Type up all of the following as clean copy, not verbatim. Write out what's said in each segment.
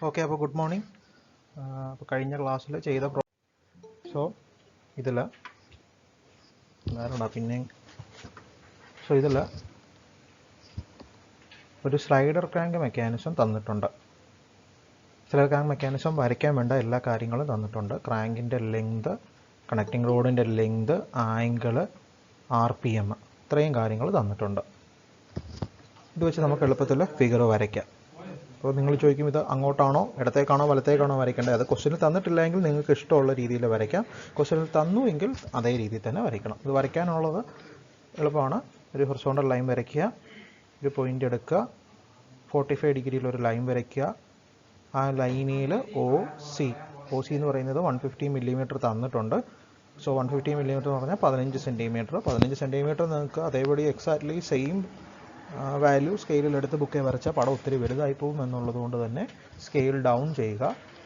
Okay, അപ്പോൾ good morning. അപ്പോൾ കഴിഞ്ഞ ക്ലാസ്സിൽ ചെയ്ത സോ ഇതിൽ ഒരു സ്ലൈഡർ ക്രാങ്ക് മെക്കാനിസം തന്നിട്ടുണ്ട്. സ്ലൈഡർ ക്രാങ്ക് മെക്കാനിസം വരയ്ക്കാൻ വേണ്ട എല്ലാ കാര്യങ്ങളും തന്നിട്ടുണ്ട്. ക്രാങ്കിൻ്റെ ലെങ്ത്, കണക്റ്റിംഗ് റോഡിൻ്റെ ലെങ്ത്, ആംഗിള്, RPM, ഇത്രയും കാര്യങ്ങൾ തന്നിട്ടുണ്ട്. ഇത് വെച്ച് നമുക്ക് എളുപ്പത്തിൽ ഫിഗർ വരയ്ക്കാം. അപ്പോൾ നിങ്ങൾ ചോദിക്കും, ഇത് അങ്ങോട്ടാണോ ഇടത്തേക്കാണോ വലത്തേക്കാണോ വരയ്ക്കേണ്ടത്? അത് ക്വസ്റ്റ്യനിൽ തന്നിട്ടില്ലെങ്കിൽ നിങ്ങൾക്ക് ഇഷ്ടമുള്ള രീതിയിൽ വരയ്ക്കാം. ക്വസ്റ്റ്യനിൽ തന്നു എങ്കിൽ അതേ രീതിയിൽ തന്നെ വരയ്ക്കണം. ഇത് വരയ്ക്കാനുള്ളത് എളുപ്പമാണ്. ഒരു ഹൊറിസോണ്ടൽ ലൈൻ വരയ്ക്കുക, ഒരു പോയിൻ്റ് എടുക്കുക, 45 ഡിഗ്രിയിൽ ഒരു ലൈൻ വരയ്ക്കുക. ആ ലൈനിൽ OC എന്ന് പറയുന്നത് 150 മില്ലിമീറ്റർ തന്നിട്ടുണ്ട്. സോ 150 മില്ലിമീറ്റർ എന്ന് പറഞ്ഞാൽ 15 സെൻറ്റിമീറ്റർ. 15 സെൻറ്റിമീറ്റർ നിങ്ങൾക്ക് അതേപടി എക്സാക്ട്ലി സെയിം വാല്യൂ സ്കെയിലെടുത്ത് ബുക്കേ വരച്ചാൽ പടം ഒത്തിരി വലുതായി പോകും എന്നുള്ളത് കൊണ്ട് തന്നെ സ്കെയിൽ ഡൗൺ ചെയ്യുക.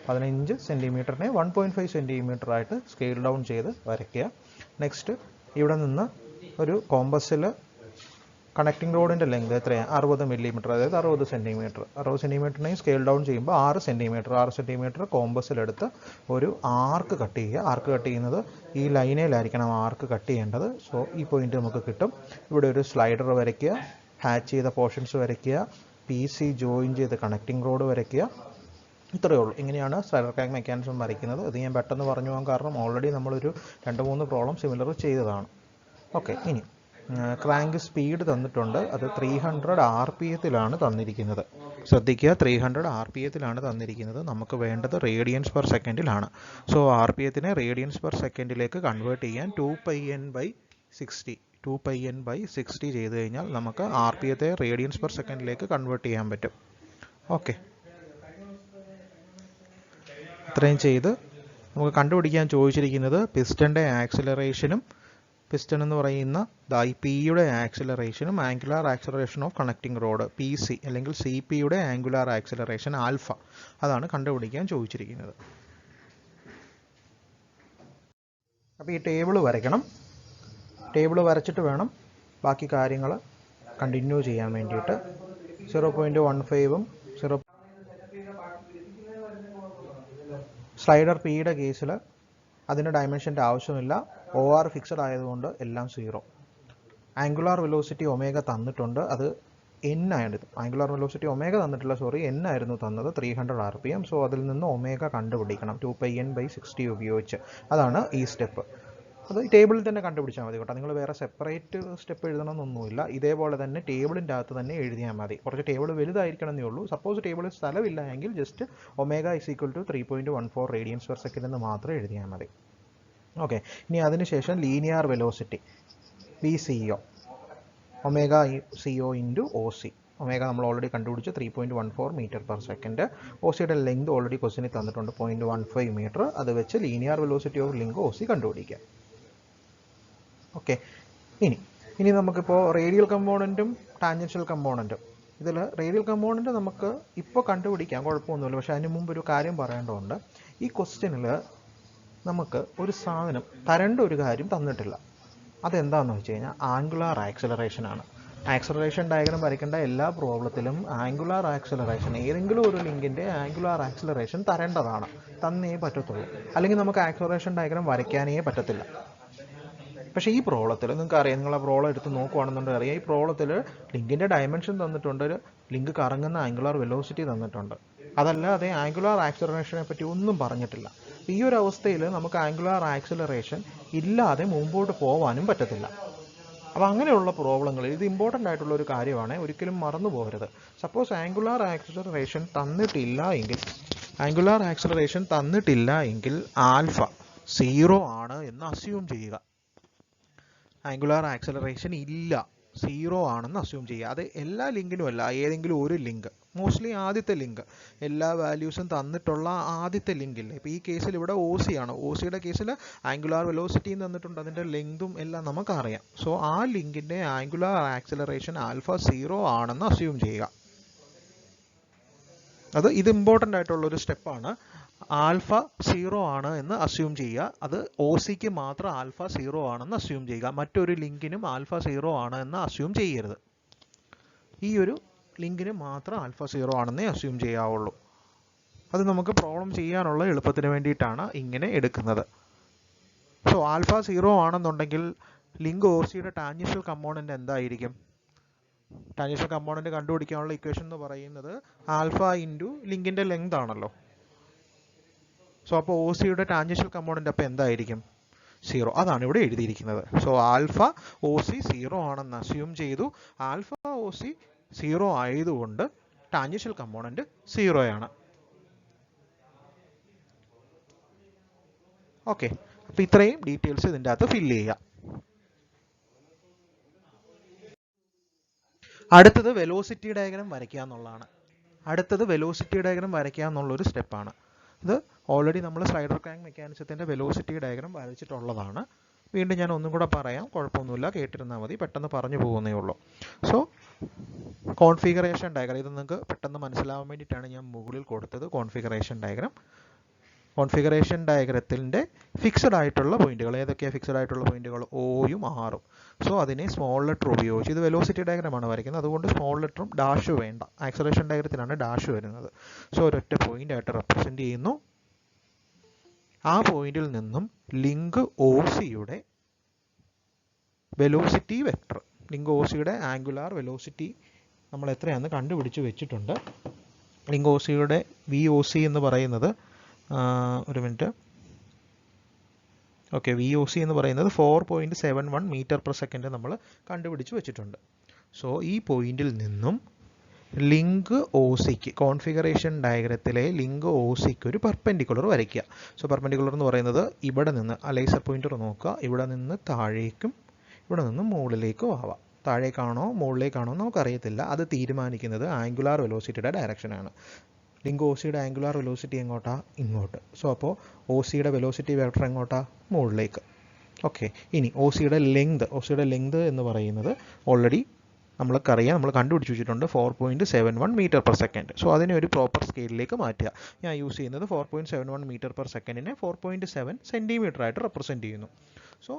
15 സെൻറ്റിമീറ്ററിനെ 1.5 സെൻറ്റിമീറ്റർ ആയിട്ട് സ്കെയിൽ ഡൗൺ ചെയ്ത് വരയ്ക്കുക. നെക്സ്റ്റ്, ഇവിടെ നിന്ന് ഒരു കോമ്പസിൽ കണക്റ്റിംഗ് റോഡിൻ്റെ ലെങ്ത് എത്രയാണ്? 60 മില്ലിമീറ്റർ, അതായത് 60 സെൻറ്റിമീറ്റർ. 60 സെൻറ്റിമീറ്ററിനെയും സ്കെയിൽ ഡൗൺ ചെയ്യുമ്പോൾ 6 സെൻറ്റിമീറ്റർ കോമ്പസിലെടുത്ത് ഒരു ആർക്ക് കട്ട് ചെയ്യുക. ആർക്ക് കട്ട് ചെയ്യുന്നത് ഈ ലൈനിലായിരിക്കണം ആർക്ക് കട്ട് ചെയ്യേണ്ടത്. സോ ഈ പോയിന്റ് നമുക്ക് കിട്ടും. ഇവിടെ ഒരു സ്ലൈഡർ വരയ്ക്കുക, ഹാച്ച് ചെയ്ത പോർഷൻസ് വരയ്ക്കുക, PC ജോയിൻ ചെയ്ത് കണക്റ്റിംഗ് റോഡ് വരയ്ക്കുക. ഇത്രയേ ഉള്ളൂ. ഇങ്ങനെയാണ് സ്ലൈഡർ ക്രാങ്ക് മെക്കാനിസം വരയ്ക്കുന്നത്. ഇത് ഞാൻ പെട്ടെന്ന് പറഞ്ഞു പോകാൻ കാരണം ഓൾറെഡി നമ്മളൊരു 2-3 പ്രോബ്ലം സിമിലർ ചെയ്തതാണ്. ഓക്കെ, ഇനി ക്രാങ്ക് സ്പീഡ് തന്നിട്ടുണ്ട്. അത് 300 RPM തന്നിരിക്കുന്നത്. ശ്രദ്ധിക്കുക, 300 RPM തന്നിരിക്കുന്നത്. നമുക്ക് വേണ്ടത് റേഡിയൻസ് പെർ സെക്കൻഡിലാണ്. സോ RPM റേഡിയൻസ് പെർ സെക്കൻഡിലേക്ക് കൺവേർട്ട് ചെയ്യാൻ 2πn/60 ചെയ്ത് കഴിഞ്ഞാൽ നമുക്ക് RPM റേഡിയൻസ് പെർ സെക്കൻഡിലേക്ക് കൺവേർട്ട് ചെയ്യാൻ പറ്റും. ഓക്കെ, ഇത്രയും ചെയ്ത് നമുക്ക് കണ്ടുപിടിക്കാൻ ചോദിച്ചിരിക്കുന്നത് പിസ്റ്റൻ്റെ ആക്സിലറേഷനും, പിസ്റ്റൺ എന്ന് പറയുന്ന Pയുടെ ആക്സിലറേഷനും, angular acceleration of connecting rod PC അല്ലെങ്കിൽ CPയുടെ ആംഗുലാർ ആക്സിലറേഷൻ ആൽഫ, അതാണ് കണ്ടുപിടിക്കാൻ ചോദിച്ചിരിക്കുന്നത്. അപ്പോൾ ഈ ടേബിൾ വരയ്ക്കണം. ടേബിൾ വരച്ചിട്ട് വേണം ബാക്കി കാര്യങ്ങൾ കണ്ടിന്യൂ ചെയ്യാൻ വേണ്ടിയിട്ട്. 0.15ഉം സ്ലൈഡർ Pയുടെ കേസിൽ അതിന് ഡയമെൻഷൻ്റെ ആവശ്യമില്ല. OR ഫിക്സഡ് ആയതുകൊണ്ട് എല്ലാം 0. ആംഗുലാർ വെലോസിറ്റി ഒമേഗ തന്നിട്ടുണ്ട്. അത് N ആയിരുന്നു. ആംഗുലാർ വെലോസിറ്റി ഒമേഗ തന്നിട്ടില്ല, N ആയിരുന്നു തന്നത്, 300 RPM. സോ അതിൽ നിന്ന് ഒമേഗ കണ്ടുപിടിക്കണം 2πn/60 ഉപയോഗിച്ച്. അതാണ് ഈ സ്റ്റെപ്പ്. അത് ഈ ടേബിളിൽ തന്നെ കണ്ടുപിടിച്ചാൽ മതി കേട്ടോ. നിങ്ങൾ വേറെ സെപ്പറേറ്റ് സ്റ്റെപ്പ് എഴുതണമെന്നൊന്നുമില്ല. ഇതേപോലെ തന്നെ ടേബിളിൻ്റെ അകത്ത് തന്നെ എഴുതിയാൽ മതി. കുറച്ച് ടേബിൾ വലുതായിരിക്കണമെന്നേ ഉള്ളൂ. സപ്പോസ് ടേബിളിൽ സ്ഥലമില്ല എങ്കിൽ just omega = 3.14 radians per second എന്ന് മാത്രം എഴുതിയാൽ മതി. ഓക്കെ, ഇനി അതിനുശേഷം linear velocity VCO, omega CO × OC. Omega നമ്മൾ ഓൾറെഡി കണ്ടുപിടിച്ച് 3.14 മീറ്റർ പെർ സെക്കൻഡ്. OCയുടെ ലെങ്ത് ഓൾറെഡി ക്വസ്റ്റിനിൽ തന്നിട്ടുണ്ട് 0.15 മീറ്റർ. അത് വെച്ച് linear velocity of link OC കണ്ടുപിടിക്കുക. ഓക്കെ, ഇനി നമുക്കിപ്പോൾ റേഡിയൽ കമ്പോണൻറ്റും ടാൻജൻഷ്യൽ കമ്പോണൻറ്റും, ഇതിൽ റേഡിയൽ കമ്പോണൻറ്റ് നമുക്ക് ഇപ്പോൾ കണ്ടുപിടിക്കാം, കുഴപ്പമൊന്നുമില്ല. പക്ഷേ അതിന് മുമ്പ് ഒരു കാര്യം പറയേണ്ടതുണ്ട്. ഈ ക്വസ്റ്റ്യനിൽ നമുക്ക് ഒരു സാധനം തരേണ്ട ഒരു കാര്യം തന്നിട്ടില്ല. അതെന്താണെന്ന് വെച്ച് കഴിഞ്ഞാൽ ആംഗുലാർ ആക്സിലറേഷനാണ്. ആക്സിലറേഷൻ ഡയഗ്രാം വരയ്ക്കേണ്ട എല്ലാ പ്രോബ്ലത്തിലും ആംഗുലാർ ആക്സിലറേഷൻ, ഏതെങ്കിലും ഒരു ലിങ്കിൻ്റെ ആംഗുലാർ ആക്സിലറേഷൻ തരേണ്ടതാണ്. തന്നേ പറ്റത്തുള്ളൂ. അല്ലെങ്കിൽ നമുക്ക് ആക്സിലറേഷൻ ഡയഗ്രാം വരയ്ക്കാനേ പറ്റത്തില്ല. പക്ഷേ ഈ പ്രോബ്ലത്തിൽ നിങ്ങൾക്ക് അറിയാം, നിങ്ങൾ ആ പ്രോബ്ലം എടുത്ത് നോക്കുകയാണെന്നുണ്ടെങ്കിൽ അറിയാം, ഈ പ്രോബ്ലത്തിൽ ലിങ്കിൻ്റെ ഡയമെൻഷൻ തന്നിട്ടുണ്ട്, ലിങ്ക് കറങ്ങുന്ന ആംഗുലാർ വെലോസിറ്റി തന്നിട്ടുണ്ട്. അതല്ലാതെ ആംഗുലാർ ആക്സിലറേഷനെ പറ്റി ഒന്നും പറഞ്ഞിട്ടില്ല. ഈ ഒരു അവസ്ഥയിൽ നമുക്ക് ആംഗുലാർ ആക്സിലറേഷൻ ഇല്ലാതെ മുമ്പോട്ട് പോകാനും പറ്റത്തില്ല. അപ്പോൾ അങ്ങനെയുള്ള പ്രോബ്ലങ്ങളിൽ ഇത് ഇമ്പോർട്ടൻ്റ് ആയിട്ടുള്ള ഒരു കാര്യമാണ്, ഒരിക്കലും മറന്നു പോകരുത്. സപ്പോസ് ആംഗുലാർ ആക്സിലറേഷൻ തന്നിട്ടില്ല എങ്കിൽ ആൽഫ 0 ആണ് എന്ന് അസ്യൂം ചെയ്യുക. ആംഗുലാർ ആക്സിലറേഷൻ ഇല്ല, 0 ആണെന്ന് അസ്യൂം ചെയ്യുക. അത് എല്ലാ ലിങ്കിനും അല്ല, ഏതെങ്കിലും ഒരു ലിങ്ക്, മോസ്റ്റ്ലി ആദ്യത്തെ ലിങ്ക്, എല്ലാ വാല്യൂസും തന്നിട്ടുള്ള ആദ്യത്തെ ലിങ്കില്ലേ. ഇപ്പോൾ ഈ കേസിൽ ഇവിടെ OC ആണ്. OCയുടെ കേസിൽ ആംഗുലാർ വെലോസിറ്റിയും തന്നിട്ടുണ്ട്, അതിൻ്റെ ലെങ്തും എല്ലാം നമുക്കറിയാം. സോ ആ ലിങ്കിൻ്റെ ആംഗുലാർ ആക്സിലറേഷൻ ആൽഫ 0 ആണെന്ന് അസ്യൂം ചെയ്യുക. ഇത് ഇമ്പോർട്ടൻ്റ് ആയിട്ടുള്ളൊരു സ്റ്റെപ്പാണ്. ആൽഫ 0 ആണ് എന്ന് അസ്യൂം ചെയ്യുക. അത് OCക്ക് മാത്രം ആൽഫ 0 ആണെന്ന് അസ്യൂം ചെയ്യുക. മറ്റൊരു ലിങ്കിനും ആൽഫ 0 ആണ് എന്ന് അസ്യൂം ചെയ്യരുത്. ഈ ഒരു ലിങ്കിന് മാത്രം ആൽഫ 0 ആണെന്നേ അസ്യൂം ചെയ്യാവുള്ളൂ. അത് നമുക്ക് പ്രോബ്ലം ചെയ്യാനുള്ള എളുപ്പത്തിന് വേണ്ടിയിട്ടാണ് ഇങ്ങനെ എടുക്കുന്നത്. സോ ആൽഫ 0 ആണെന്നുണ്ടെങ്കിൽ ലിങ്ക് ഒ സിയുടെ ടാൻജൻഷ്യൽ കമ്പോണൻറ്റ് എന്തായിരിക്കും? ടാൻജൻഷ്യൽ കമ്പോണൻറ്റ് കണ്ടുപിടിക്കാനുള്ള ഇക്വേഷൻ എന്ന് പറയുന്നത് ആൽഫ ഇൻറ്റു ലിങ്കിൻ്റെ ലെങ്ത് ആണല്ലോ. സോ അപ്പോൾ ഒ സിയുടെ ടാൻജൻഷ്യൽ കമ്പോണൻറ്റ് അപ്പോൾ എന്തായിരിക്കും? 0. അതാണ് ഇവിടെ എഴുതിയിരിക്കുന്നത്. സോ ആൽഫ ഒ സി 0 ആണെന്ന് അസ്യൂം ചെയ്തു. ആൽഫ ഒ സി 0 ആയതുകൊണ്ട് ടാൻജൻഷ്യൽ കമ്പോണൻറ്റ് 0 ആണ്. ഓക്കെ, അപ്പോൾ ഇത്രയും ഡീറ്റെയിൽസ് ഇതിൻ്റെ അകത്ത് ഫില്ല് ചെയ്യുക. അടുത്തത് വെലോസിറ്റി ഡയഗ്രം വരയ്ക്കുക എന്നുള്ളതാണ്. അടുത്തത് വെലോസിറ്റി ഡയഗ്രം വരയ്ക്കുക എന്നുള്ളൊരു സ്റ്റെപ്പാണ്. ഇത് ഓൾറെഡി നമ്മൾ സ്ലൈഡർ ക്രാങ്ക് മെക്കാനിസത്തിൻ്റെ വെലോസിറ്റി ഡയഗ്രം വരച്ചിട്ടുള്ളതാണ്. വീണ്ടും ഞാൻ ഒന്നും കൂടെ പറയാം, കുഴപ്പമൊന്നുമില്ല, കേട്ടിരുന്നാൽ മതി, പെട്ടെന്ന് പറഞ്ഞു പോകുന്നേ ഉള്ളൂ. സോ കോൺഫിഗറേഷൻ ഡയഗ്രം, ഇത് നിങ്ങൾക്ക് പെട്ടെന്ന് മനസ്സിലാവാൻ വേണ്ടിയിട്ടാണ് ഞാൻ മുകളിൽ കൊടുത്തത് കോൺഫിഗറേഷൻ ഡയഗ്രം. കോൺഫിഗറേഷൻ ഡയഗ്രത്തിൻ്റെ ഫിക്സഡ് ആയിട്ടുള്ള പോയിന്റുകൾ ഏതൊക്കെയാണ്? ഫിക്സഡ് ആയിട്ടുള്ള പോയിന്റുകൾ ഒയും ആറും. സോ അതിനെ സ്മോൾ ലെറ്റർ ഉപയോഗിച്ച്, ഇത് വെലോസിറ്റി ഡയഗ്രമാണ് വരയ്ക്കുന്നത്, അതുകൊണ്ട് സ്മോൾ ലെറ്ററും ഡാഷ് വേണ്ട. ആക്സലറേഷൻ ഡയഗ്രത്തിലാണ് ഡാഷ് വരുന്നത്. സോ ഒരൊറ്റ പോയിന്റ് ആയിട്ട് റെപ്രസെന്റ് ചെയ്യുന്നു. ആ പോയിന്റിൽ നിന്നും ലിങ്ക് ഒ സിയുടെ വെലോസിറ്റി വെക്ടർ, ലിങ്ക് ഒ സിയുടെ ആംഗുലാർ വെലോസിറ്റി നമ്മൾ എത്രയാണെന്ന് കണ്ടുപിടിച്ച് വെച്ചിട്ടുണ്ട്. ലിങ്ക് ഒ സിയുടെ വി ഒ സി എന്ന് പറയുന്നത് ഒരു minute, okay, V O C എന്ന് പറയുന്നത് 4.71 മീറ്റർ പെർ സെക്കൻഡ് നമ്മൾ കണ്ടുപിടിച്ച് വെച്ചിട്ടുണ്ട്. സോ ഈ പോയിന്റിൽ നിന്നും ലിങ്ക് ഒ സിക്ക്, കോൺഫിഗറേഷൻ ഡയഗ്രത്തിലെ ലിങ്ക് ഒ സിക്ക് ഒരു പെർപെൻഡിക്കുലർ വരയ്ക്കുക. സോ പെർപെൻഡിക്കുലർ എന്ന് പറയുന്നത് ഇവിടെ നിന്ന് ആ ലേസർ പോയിന്റർ നോക്കുക, ഇവിടെ നിന്ന് താഴേക്കും ഇവിടെ നിന്ന് മുകളിലേക്കും ആവാം. താഴേക്കാണോ മുകളിലേക്കാണോ നമുക്കറിയത്തില്ല, അത് തീരുമാനിക്കുന്നത് ആംഗുലാർ വെലോസിറ്റിയുടെ ഡയറക്ഷനാണ്. ലിങ്ക് ഒ സിയുടെ ആംഗുലാർ വെലോസിറ്റി എങ്ങോട്ടാ? ഇങ്ങോട്ട്. സോ അപ്പോൾ ഒ സിയുടെ വെലോസിറ്റി വെക്ടർ എങ്ങോട്ടാ? മുകളിലേക്ക്. ഓക്കെ, ഇനി ഒ സിയുടെ ലെങ്ത് എന്ന് പറയുന്നത് ഓൾറെഡി നമ്മൾക്കറിയാം, നമ്മൾ കണ്ടുപിടിച്ച് വെച്ചിട്ടുണ്ട് 4.71 മീറ്റർ പെർ സെക്കൻഡ്. സോ അതിനെ ഒരു പ്രോപ്പർ സ്കെയിലിലേക്ക് മാറ്റുക. ഞാൻ യൂസ് ചെയ്യുന്നത് 4.71 മീറ്റർ പെർ സെക്കൻഡിനെ 4.7 സെൻറ്റിമീറ്റർ ആയിട്ട് റെപ്രസെൻറ്റ് ചെയ്യുന്നു. സോ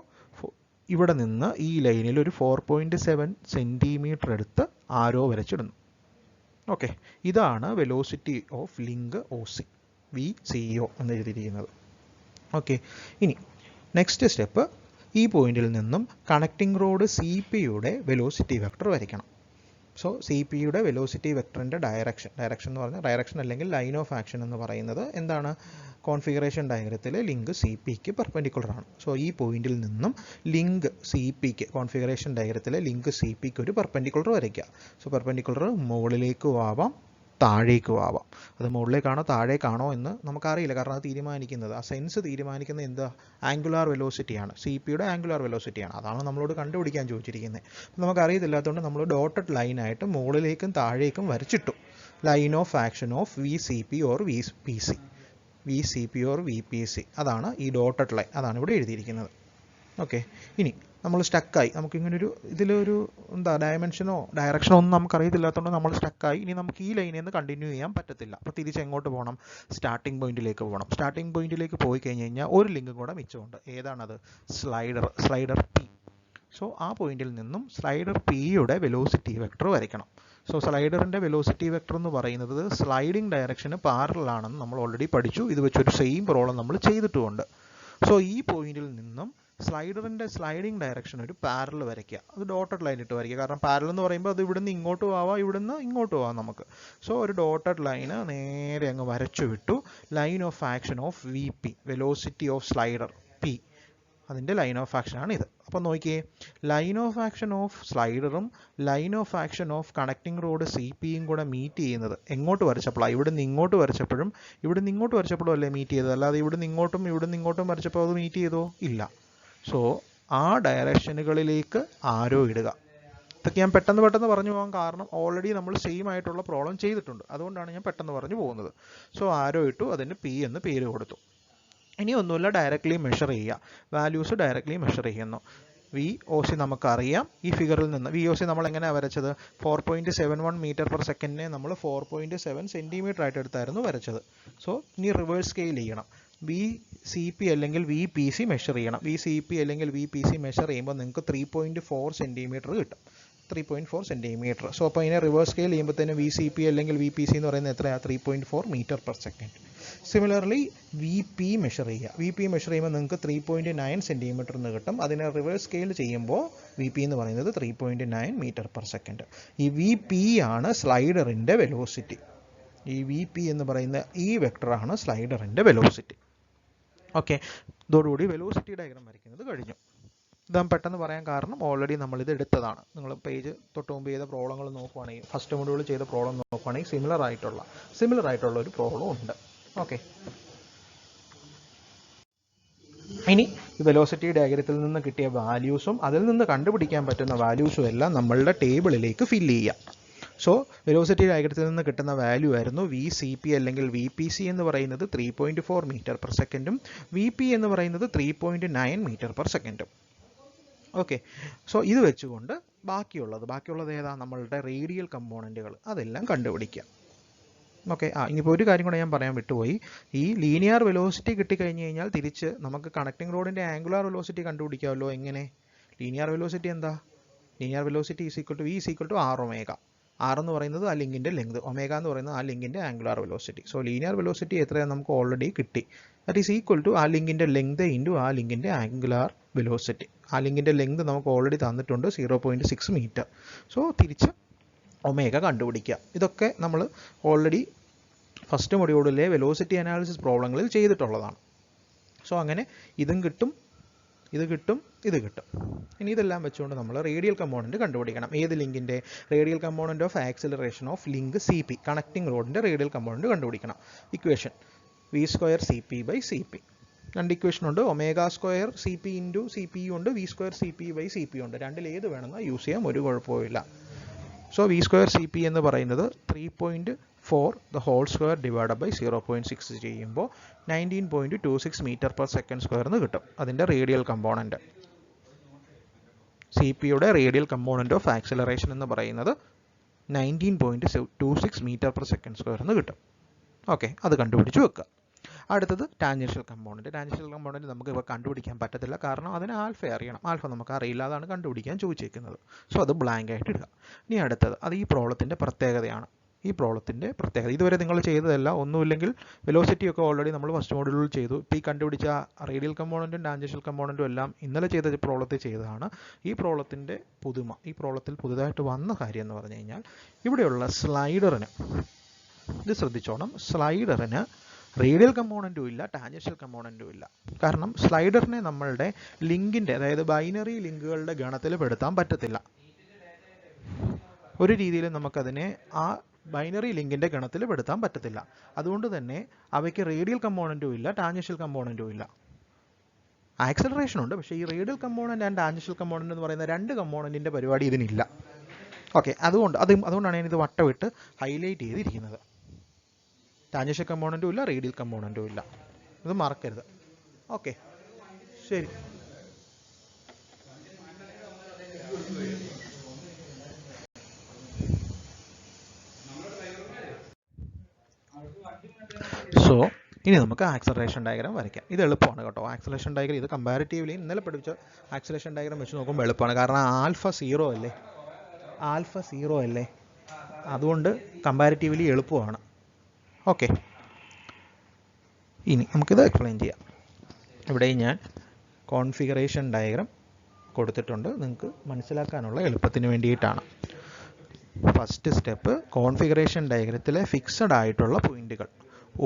ഇവിടെ നിന്ന് ഈ ലൈനിൽ ഒരു 4.7 സെൻറ്റിമീറ്റർ എടുത്ത് ആരോ വരച്ചിടുന്നു. ഓക്കെ, ഇതാണ് velocity of link O C, V C O എന്ന് എഴുതിയിരിക്കുന്നത്. ഓക്കെ, ഇനി നെക്സ്റ്റ് സ്റ്റെപ്പ്, ഈ പോയിന്റിൽ നിന്നും കണക്റ്റിംഗ് റോഡ് സി പിയുടെ വെലോസിറ്റി വെക്ടർ വരയ്ക്കണം. സോ സി പിയുടെ വെലോസിറ്റി വെക്ടറിൻ്റെ ഡയറക്ഷൻ എന്ന് പറഞ്ഞാൽ ഡയറക്ഷൻ അല്ലെങ്കിൽ ലൈൻ ഓഫ് ആക്ഷൻ എന്ന് പറയുന്നത് എന്താണ്? കോൺഫിഗറേഷൻ ഡയഗ്രത്തിൽ ലിങ്ക് സി പിക്ക് പെർപെൻഡിക്കുലർ ആണ്. സോ ഈ പോയിന്റിൽ നിന്നും ലിങ്ക് സി പിക്ക്, കോൺഫിഗറേഷൻ ഡയഗ്രത്തിലെ ലിങ്ക് സി പിക്ക് ഒരു പെർപെൻഡിക്കുലർ വരയ്ക്കുക. സോ പെർപെൻഡിക്കുലർ മുകളിലേക്കും ആവാം താഴേക്കും ആവാം. അത് മുകളിലേക്കാണോ താഴേക്കാണോ എന്ന് നമുക്കറിയില്ല, കാരണം അത് തീരുമാനിക്കുന്നത്, ആ സെൻസ് തീരുമാനിക്കുന്നത് എന്താ? ആംഗുലാർ വെലോസിറ്റിയാണ്, സി പിയുടെ ആംഗുലാർ വെലോസിറ്റിയാണ്. അതാണ് നമ്മളോട് കണ്ടുപിടിക്കാൻ ചോദിച്ചിരിക്കുന്നത്. നമുക്കറിയത്തില്ലാത്തതുകൊണ്ട് നമ്മൾ ഡോട്ടഡ് ലൈനായിട്ട് മുകളിലേക്കും താഴേക്കും വരച്ചിട്ടു. Line of action of V C P or V P C, V C P or V P C, അതാണ് ഈ ഡോട്ടഡ് ലൈൻ, അതാണ് ഇവിടെ എഴുതിയിരിക്കുന്നത്. ഓക്കെ, ഇനി നമ്മൾ സ്റ്റക്കായി, നമുക്കിങ്ങനൊരു ഇതിലൊരു ഡയമെൻഷനോ ഡയറക്ഷനോ ഒന്നും നമുക്കറിയത്തില്ലാത്തതുകൊണ്ട് നമ്മൾ സ്റ്റക്കായി. ഇനി നമുക്ക് ഈ ലൈനിൽ നിന്ന് കണ്ടിന്യൂ ചെയ്യാൻ പറ്റത്തില്ല. അപ്പോൾ തിരിച്ച് എങ്ങോട്ട് പോകണം? സ്റ്റാർട്ടിംഗ് പോയിന്റിലേക്ക് പോകണം. സ്റ്റാർട്ടിംഗ് പോയിന്റിലേക്ക് പോയി കഴിഞ്ഞ് കഴിഞ്ഞാൽ ഒരു ലിങ്കും കൂടെ മിച്ചമുണ്ട്. ഏതാണത്? Slider P. സോ ആ പോയിന്റിൽ നിന്നും സ്ലൈഡർ പിയുടെ വെലോസിറ്റി വെക്ടർ വരയ്ക്കണം. സോ സ്ലൈഡറിൻ്റെ വെലോസിറ്റി വെക്ടർ എന്ന് പറയുന്നത് സ്ലൈഡിംഗ് ഡയറക്ഷന് പാരലൽ ആണെന്ന് നമ്മൾ ഓൾറെഡി പഠിച്ചു. ഇത് വെച്ചൊരു സെയിം പ്രോബ്ലം നമ്മൾ ചെയ്തിട്ടുമുണ്ട്. സോ ഈ പോയിന്റിൽ നിന്നും സ്ലൈഡറിൻ്റെ സ്ലൈഡിംഗ് ഡയറക്ഷൻ ഒരു പാരലൽ വരയ്ക്കുക. അത് ഡോട്ടഡ് ലൈൻ ഇട്ട് വരയ്ക്കുക. കാരണം പാരലൽ എന്ന് പറയുമ്പോൾ അത് ഇവിടുന്ന് ഇങ്ങോട്ടും ആവാം, ഇവിടുന്ന് ഇങ്ങോട്ടും ആവാം നമുക്ക്. സോ ഒരു ഡോട്ടഡ് ലൈന് നേരെ അങ്ങ് വരച്ചു വിട്ടു. Line of action of V P, velocity of slider P, അതിൻ്റെ ലൈൻ ഓഫ് ആക്ഷൻ ആണ് ഇത്. അപ്പോൾ നോക്കിയേ, ലൈൻ ഓഫ് ആക്ഷൻ ഓഫ് സ്ലൈഡറും line of action of connecting rod C പിയും കൂടെ മീറ്റ് ചെയ്യുന്നത് എങ്ങോട്ട് വരച്ചപ്പോഴാണ്? ഇവിടുന്ന് ഇങ്ങോട്ട് വരച്ചപ്പോഴും ഇവിടുന്ന് ഇങ്ങോട്ട് വരച്ചപ്പോഴും അല്ലേ മീറ്റ് ചെയ്തത്, അല്ലാതെ ഇവിടുന്ന് ഇങ്ങോട്ടും വരച്ചപ്പോൾ അത് മീറ്റ് ചെയ്തോ? ഇല്ല. സോ ആ ഡയറക്ഷനുകളിലേക്ക് ആരോ ഇടുക. ഇതൊക്കെ ഞാൻ പെട്ടെന്ന് പറഞ്ഞു പോകാൻ കാരണം ഓൾറെഡി നമ്മൾ സെയിം ആയിട്ടുള്ള പ്രോബ്ലം ചെയ്തിട്ടുണ്ട്, അതുകൊണ്ടാണ് ഞാൻ പെട്ടെന്ന് പറഞ്ഞു പോകുന്നത്. സോ ആരോ ഇട്ടു, അതിന് പി എന്ന് പേര് കൊടുത്തു. ഇനി ഒന്നുമില്ല, ഡയറക്റ്റ്ലി മെഷർ ചെയ്യുക. വാല്യൂസ് ഡയറക്റ്റ്ലി മെഷർ ചെയ്യുന്നു. വി ഒ സി നമുക്കറിയാം. ഈ ഫിഗറിൽ നിന്ന് വി ഒ സി നമ്മൾ എങ്ങനെയാണ് വരച്ചത്? 4.71 മീറ്റർ പെർ സെക്കൻഡിനെ നമ്മൾ 4.7 സെൻറ്റിമീറ്റർ ആയിട്ട് എടുത്തായിരുന്നു വരച്ചത്. സോ ഇനി റിവേഴ്സ് സ്കെയിൽ ചെയ്യണം. വി സി പി അല്ലെങ്കിൽ വി പി സി മെഷർ ചെയ്യണം. വി സി പി അല്ലെങ്കിൽ വി പി സി മെഷർ ചെയ്യുമ്പോൾ നിങ്ങൾക്ക് 3.4 സെൻറ്റിമീറ്റർ കിട്ടും. 3.4 സെൻറ്റിമീറ്റർ. സോ അപ്പോൾ ഇതിനെ റിവേഴ്സ് സ്കെയിൽ ചെയ്യുമ്പോഴത്തേനും വി സി പി അല്ലെങ്കിൽ വി പി സി എന്ന് പറയുന്നത് എത്രയാണ്? 3.4 metre per second. Similarly V P measure ചെയ്യുക. വി പി മെഷർ ചെയ്യുമ്പോൾ നിങ്ങൾക്ക് 3.9 സെൻറ്റിമീറ്റർ എന്ന് കിട്ടും. അതിനെ റിവേഴ്സ് സ്കെയിൽ ചെയ്യുമ്പോൾ വി പി എന്ന് പറയുന്നത് 3.9 മീറ്റർ പെർ സെക്കൻഡ്. ഈ വി പി ആണ് സ്ലൈഡറിൻ്റെ വെലോസിറ്റി. ഈ വി പി എന്ന് പറയുന്ന ഈ വെക്ടറാണ് സ്ലൈഡറിൻ്റെ വെലോസിറ്റി. ഓക്കെ, ഇതോടുകൂടി വെലോസിറ്റി ഡയഗ്രാം വരയ്ക്കുന്നത് കഴിഞ്ഞു. ഇതാ പെട്ടെന്ന് പറയാൻ കാരണം ഓൾറെഡി നമ്മളിത് എടുത്തതാണ്. നിങ്ങൾ പേജ് തൊട്ട് മുമ്പ് ചെയ്ത പ്രോബ്ലങ്ങൾ നോക്കുവാണെങ്കിൽ, ഫസ്റ്റ് മൊഡ്യൂൾ ചെയ്ത പ്രോബ്ലം നോക്കുവാണെങ്കിൽ സിമിലർ ആയിട്ടുള്ള ഒരു പ്രോബ്ലം ഉണ്ട്. ഓക്കെ, ഇനി ഈ വെലോസിറ്റി ഡയഗ്രത്തിൽ നിന്ന് കിട്ടിയ വാല്യൂസും അതിൽ നിന്ന് കണ്ടുപിടിക്കാൻ പറ്റുന്ന വാല്യൂസും എല്ലാം നമ്മളുടെ ടേബിളിലേക്ക് ഫില്ല് ചെയ്യാം. സോ വെലോസിറ്റി ഡയഗ്രത്തിൽ നിന്ന് കിട്ടുന്ന വാല്യൂ ആയിരുന്നു വി സി പി അല്ലെങ്കിൽ വി പി സി എന്ന് പറയുന്നത് 3.4 മീറ്റർ പെർ സെക്കൻഡും വി പി എന്ന് പറയുന്നത് 3.9 മീറ്റർ പെർ സെക്കൻഡും. ഓക്കെ, സോ ഇത് വെച്ചുകൊണ്ട് ബാക്കിയുള്ളത് ഏതാ, നമ്മളുടെ റേഡിയൽ കമ്പോണൻറ്റുകൾ അതെല്ലാം കണ്ടുപിടിക്കുക. ഓക്കെ, ഇനിയിപ്പോൾ ഒരു കാര്യം കൂടെ ഞാൻ പറയാൻ വിട്ടുപോയി. ഈ ലീനിയർ വെലോസിറ്റി കിട്ടിക്കഴിഞ്ഞ് കഴിഞ്ഞാൽ തിരിച്ച് നമുക്ക് കണക്റ്റിംഗ് റോഡിൻ്റെ ആംഗുലാർ വെലോസിറ്റി കണ്ടുപിടിക്കാമല്ലോ. എങ്ങനെ? ലീനിയർ വെലോസിറ്റി എന്താ? Linear velocity V R omega. R എന്ന് പറയുന്നത് ആ ലിങ്കിൻ്റെ ലെങ്ത്, ഒമേഗ എന്ന് പറയുന്നത് ആ ലിങ്കിൻ്റെ angular velocity. So linear velocity എത്രയാണ് നമുക്ക് ഓൾറെഡി കിട്ടി. ദാറ്റ് ഈസ് ഈക്വൽ ടു ആ ലിങ്കിൻ്റെ ലെങ്ത് ഇൻറ്റു ആ ലിങ്കിൻ്റെ ആംഗുലാർ വെലോസിറ്റി. ആ ലിങ്കിൻ്റെ ലെങ്ത് നമുക്ക് ഓൾറെഡി തന്നിട്ടുണ്ട് 0.6 മീറ്റർ. സോ തിരിച്ച് ഒമേഗ കണ്ടുപിടിക്കുക. ഇതൊക്കെ നമ്മൾ ഓൾറെഡി ഫസ്റ്റ് മൊഡ്യൂളിലെ വെലോസിറ്റി അനാലിസിസ് പ്രോബ്ലങ്ങളിൽ ചെയ്തിട്ടുള്ളതാണ്. സോ അങ്ങനെ ഇതും കിട്ടും, ഇത് കിട്ടും. ഇനി ഇതെല്ലാം വെച്ചുകൊണ്ട് നമ്മൾ റേഡിയൽ കമ്പോണൻറ്റ് കണ്ടുപിടിക്കണം. ഏത് ലിങ്കിൻ്റെ? Radial component of acceleration of link C P, connecting റോഡിൻ്റെ റേഡിയൽ കമ്പോണൻറ്റ് കണ്ടുപിടിക്കണം. Equation v² CP/CP. രണ്ട് ഇക്വേഷൻ ഉണ്ട്. Omega square CP into CP ഉണ്ട്, v² CP/CP ഉണ്ട്. രണ്ടിൽ ഏത് വേണമെന്ന് യൂസ് ചെയ്യാം, ഒരു കുഴപ്പമില്ല. സോ v² CP എന്ന് പറയുന്നത് 3.4 the whole square divided by 0.6 ചെയ്യുമ്പോൾ 19.26 മീറ്റർ പെർ സെക്കൻഡ് സ്ക്വയർ എന്ന് കിട്ടും. അതിൻ്റെ റേഡിയൽ കമ്പോണൻറ്റ്, സി പിയുടെ റേഡിയൽ കമ്പോണൻറ്റ് ഓഫ് ആക്സിലറേഷൻ എന്ന് പറയുന്നത് 19.26 മീറ്റർ പെർ സെക്കൻഡ് സ്ക്വയർ എന്ന് കിട്ടും. ഓക്കെ, അത് കണ്ടുപിടിച്ച് വെക്കുക. അടുത്തത് ടാൻജൻഷ്യൽ കമ്പോണൻറ്റ്. ടാൻജൻഷ്യൽ കമ്പോണൻറ്റ് നമുക്ക് ഇപ്പോൾ കണ്ടുപിടിക്കാൻ പറ്റത്തില്ല, കാരണം അതിന് ആൽഫ അറിയണം. ആൽഫ നമുക്ക് അറിയില്ല, അതാണ് കണ്ടുപിടിക്കാൻ ചോദിച്ചേക്കുന്നത്. സോ അത് ബ്ലാങ്ക് ആയിട്ട് ഇടുക. ഇനി അടുത്തത്, അത് ഈ പ്രോബ്ലത്തിൻ്റെ പ്രത്യേകതയാണ്. ഇതുവരെ നിങ്ങൾ ചെയ്തതെല്ലാം ഒന്നുമില്ലെങ്കിൽ വെലോസിറ്റി ഒക്കെ ഓൾറെഡി നമ്മൾ ഫസ്റ്റ് മോഡ്യൂളിൽ ചെയ്തു. ഇപ്പോൾ ഈ കണ്ടുപിടിച്ച റേഡിയൽ കമ്പോണൻറ്റും ടാൻജൻഷ്യൽ കമ്പോണൻറ്റും എല്ലാം ഇന്നലെ ചെയ്ത പ്രോബ്ലത്തിൽ ചെയ്തതാണ്. ഈ പ്രോബ്ലത്തിൻ്റെ ഈ പ്രോബ്ലത്തിൽ പുതുതായിട്ട് വന്ന കാര്യം എന്ന് പറഞ്ഞു കഴിഞ്ഞാൽ, ഇവിടെയുള്ള സ്ലൈഡറിന്, ഇത് ശ്രദ്ധിച്ചോണം, സ്ലൈഡറിന് റേഡിയൽ കമ്പോണൻറ്റും ഇല്ല, ടാൻജൻഷ്യൽ കമ്പോണൻറ്റും ഇല്ല. കാരണം സ്ലൈഡറിനെ നമ്മളുടെ ലിങ്കിൻ്റെ, അതായത് ബൈനറി ലിങ്കുകളുടെ ഗണത്തിൽ പെടുത്താൻ പറ്റത്തില്ല. ഒരു രീതിയിൽ നമുക്കതിനെ ആ ബൈനറി ലിങ്കിൻ്റെ ഗണത്തിൽ പെടുത്താൻ പറ്റത്തില്ല. അതുകൊണ്ട് തന്നെ അവയ്ക്ക് റേഡിയൽ കമ്പോണൻറ്റും ഇല്ല, ടാൻജൻഷ്യൽ കമ്പോണൻറ്റും ഇല്ല. ആക്സിലറേഷൻ ഉണ്ട്, പക്ഷേ ഈ radial component and tangential component എന്ന് പറയുന്ന രണ്ട് കമ്പോണൻറ്റിൻ്റെ പരിപാടി ഇതിനില്ല. ഓക്കെ, അതുകൊണ്ടാണ് ഞാനിത് വട്ടമിട്ട് ഹൈലൈറ്റ് ചെയ്തിരിക്കുന്നത്. ടാൻജൻഷ്യൽ കമ്പോണൻറ്റും ഇല്ല, റേഡിയൽ കമ്പോണൻറ്റും ഇല്ല, ഇത് മറക്കരുത്. ഓക്കെ, ശരി. സോ ഇനി നമുക്ക് ആക്സലറേഷൻ ഡയഗ്രാം വരയ്ക്കാം. ഇത് എളുപ്പമാണ് കേട്ടോ. ആക്സലറേഷൻ ഡയഗ്രാം ഇത് കമ്പാരിറ്റീവ്ലി ഇന്നലെ പഠിപ്പിച്ച ആക്സലറേഷൻ ഡയഗ്രാം വെച്ച് നോക്കുമ്പോൾ എളുപ്പമാണ്. കാരണം ആൽഫ സീറോ അല്ലേ, അതുകൊണ്ട് കമ്പാരിറ്റീവ്ലി എളുപ്പമാണ്. ഓക്കെ, ഇനി നമുക്കിത് എക്സ്പ്ലെയിൻ ചെയ്യാം. ഇവിടെ ഞാൻ കോൺഫിഗറേഷൻ ഡയഗ്രാം കൊടുത്തിട്ടുണ്ട്, നിങ്ങൾക്ക് മനസ്സിലാക്കാനുള്ള എളുപ്പത്തിന് വേണ്ടിയിട്ടാണ്. ഫസ്റ്റ് സ്റ്റെപ്പ്, കോൺഫിഗറേഷൻ ഡയഗ്രത്തിലെ ഫിക്സഡ് ആയിട്ടുള്ള പോയിന്റുകൾ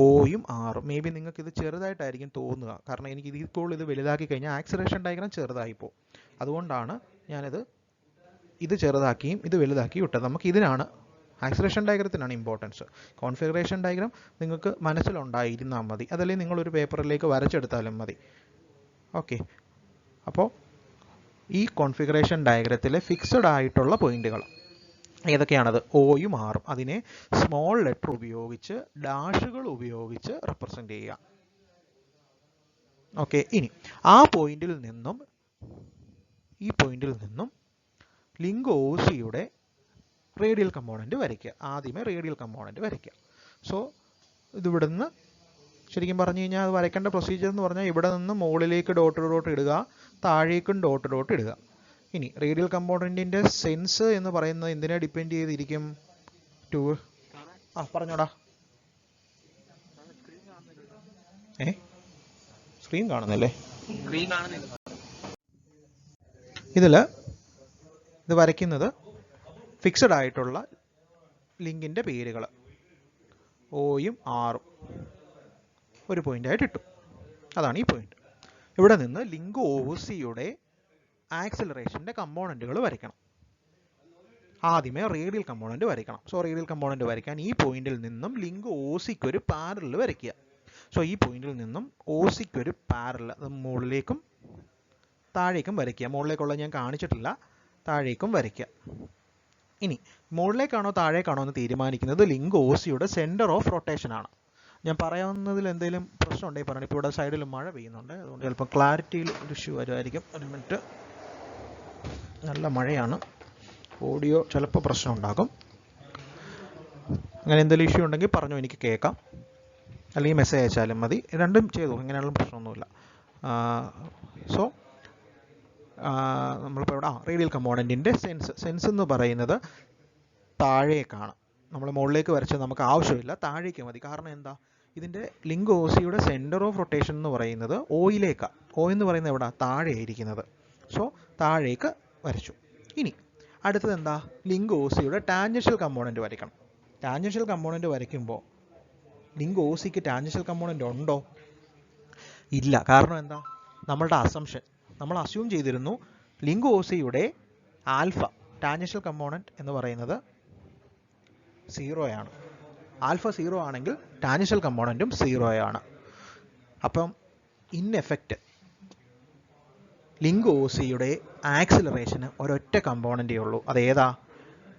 ഒയും ആറും. മേ ബി നിങ്ങൾക്ക് ഇത് ചെറുതായിട്ടായിരിക്കും തോന്നുക, കാരണം എനിക്ക് ഇപ്പോൾ ഇത് വലുതാക്കി കഴിഞ്ഞാൽ ആക്സലറേഷൻ ഡയഗ്രാം ചെറുതായിപ്പോൾ. അതുകൊണ്ടാണ് ഇത് ചെറുതാക്കിയും ഇത് വലുതാക്കിയും ഇട്ടത്. നമുക്ക് ഇതിനാണ്, ആക്സലറേഷൻ ഡയഗ്രത്തിനാണ് ഇമ്പോർട്ടൻസ്. കോൺഫിഗറേഷൻ ഡയഗ്രാം നിങ്ങൾക്ക് മനസ്സിലുണ്ടായിരുന്നാൽ മതി, അതല്ലെങ്കിൽ നിങ്ങളൊരു പേപ്പറിലേക്ക് വരച്ചെടുത്താലും മതി. ഓക്കെ, അപ്പോൾ ഈ കോൺഫിഗറേഷൻ ഡയഗ്രത്തിലെ ഫിക്സഡ് ആയിട്ടുള്ള പോയിന്റുകൾ ഏതൊക്കെയാണത്? ഒയും ആറും. അതിനെ സ്മോൾ ലെറ്റർ ഉപയോഗിച്ച്, ഡാഷുകൾ ഉപയോഗിച്ച് റെപ്രസെൻ്റ് ചെയ്യുക. ഓക്കെ, ഇനി ഈ പോയിന്റിൽ നിന്നും ലിങ്ക് OCയുടെ റേഡിയൽ കമ്പോണൻറ്റ് വരയ്ക്കുക. ആദ്യമേ റേഡിയൽ കമ്പോണൻറ്റ് വരയ്ക്കുക. സോ ഇതിവിടുന്ന് ശരിക്കും പറഞ്ഞു കഴിഞ്ഞാൽ അത് വരയ്ക്കേണ്ട പ്രൊസീജിയർ എന്ന് പറഞ്ഞാൽ ഇവിടെ നിന്ന് മുകളിലേക്ക് ഡോട്ട് ഇടുക, താഴേക്കും ഡോട്ട് ഇടുക. ഇനി റേഡിയൽ കമ്പോണൻറ്റിൻ്റെ സെൻസ് എന്ന് പറയുന്നത് എന്തിനെ ഡിപ്പെൻഡ് ചെയ്തിരിക്കും? പറഞ്ഞോടാ. സ്ക്രീൻ കാണുന്നില്ലേ? ഇതിൽ ഇത് വരയ്ക്കുന്നത് ഫിക്സഡ് ആയിട്ടുള്ള ലിങ്കിൻ്റെ പേരുകൾ ഓയും ആറും ഒരു പോയിൻ്റായിട്ട് ഇട്ടു. അതാണ് ഈ പോയിന്റ്. ഇവിടെ നിന്ന് ലിങ്ക് ഒ സിയുടെ ആക്സിലറേഷൻ്റെ കമ്പോണൻറ്റുകൾ വരയ്ക്കണം. ആദ്യമേ റേഡിയൽ കമ്പോണൻറ്റ് വരയ്ക്കണം. സോ റേഡിയൽ കമ്പോണൻറ്റ് വരയ്ക്കാൻ ഈ പോയിന്റിൽ നിന്നും ലിങ്ക് ഒ സിക്ക് ഒരു പാരലൽ വരയ്ക്കുക. സോ ഈ പോയിന്റിൽ നിന്നും ഒ സിക്ക് ഒരു പാരലൽ, അത് മുകളിലേക്കും താഴേക്കും വരയ്ക്കുക. മുകളിലേക്കുള്ള ഞാൻ കാണിച്ചിട്ടില്ല, താഴേക്കും വരയ്ക്കുക. ഇനി മുകളിലേക്കാണോ താഴേക്കാണോ എന്ന് തീരുമാനിക്കുന്നത് ലിങ്ക് ഒ സിയുടെ സെൻറ്റർ ഓഫ് റൊട്ടേഷൻ ആണ്. ഞാൻ പറയാവുന്നതിൽ എന്തെങ്കിലും പ്രശ്നം ഉണ്ടെങ്കിൽ പറയണം. ഇപ്പോൾ ഇവിടെ സൈഡിൽ മഴ പെയ്യുന്നുണ്ട്, അതുകൊണ്ട് ചിലപ്പോൾ ക്ലാരിറ്റിയിൽ ഒരു ഇഷ്യൂ വരുമായിരിക്കും. ഒരു മിനിറ്റ്. നല്ല മഴയാണ്, ഓഡിയോ ചിലപ്പോൾ പ്രശ്നം ഉണ്ടാകും. അങ്ങനെ എന്തെങ്കിലും ഇഷ്യൂ ഉണ്ടെങ്കിൽ പറഞ്ഞു, എനിക്ക് കേൾക്കാം, അല്ലെങ്കിൽ മെസ്സേജ് അയച്ചാലും മതി. രണ്ടും ചെയ്തു, ഇങ്ങനെയുള്ള പ്രശ്നമൊന്നുമില്ല. സോ നമ്മളിപ്പോൾ ഇവിടെ റേഡിയൽ കമ്പോണൻറ്റിൻ്റെ സെൻസ് എന്ന് പറയുന്നത് താഴേക്കാണ്. നമ്മൾ മുകളിലേക്ക് വരച്ചത് നമുക്ക് ആവശ്യമില്ല, താഴേക്ക് മതി. കാരണം എന്താ, ഇതിൻ്റെ ലിങ്ക് ഒ സിയുടെ സെൻറ്റർ ഓഫ് റൊട്ടേഷൻ എന്ന് പറയുന്നത് ഓയിലേക്കാണ്. ഓ എന്ന് പറയുന്നത് എവിടെ, താഴെയായിരിക്കുന്നത്. സോ താഴേക്ക് വരച്ചു. ഇനി അടുത്തത് എന്താ, ലിങ്ക് ഒ സിയുടെ ടാൻജൻഷ്യൽ കമ്പോണൻറ്റ് വരയ്ക്കണം. ടാൻജൻഷ്യൽ കമ്പോണൻറ്റ് വരയ്ക്കുമ്പോൾ ലിങ്ക് ഒ സിക്ക് ടാൻജൻഷ്യൽ കമ്പോണൻറ്റ് ഉണ്ടോ? ഇല്ല. കാരണം എന്താ, നമ്മളുടെ അസംഷൻ, നമ്മൾ അസ്യൂം ചെയ്തിരുന്നു ലിങ്ക് ഒ സിയുടെ ആൽഫ ടാൻജൻഷ്യൽ കമ്പോണൻറ്റ് എന്ന് പറയുന്നത് 0 ആണ്. ആൽഫ 0 ആണെങ്കിൽ ടാൻജൻഷ്യൽ കമ്പോണൻറ്റും 0 ആണ്. അപ്പം ഇൻ എഫക്റ്റ് ലിങ്ക് ഒ സിയുടെ ആക്സിലറേഷന് ഒരൊറ്റ കമ്പോണൻറ്റേ ഉള്ളൂ. അതേതാ,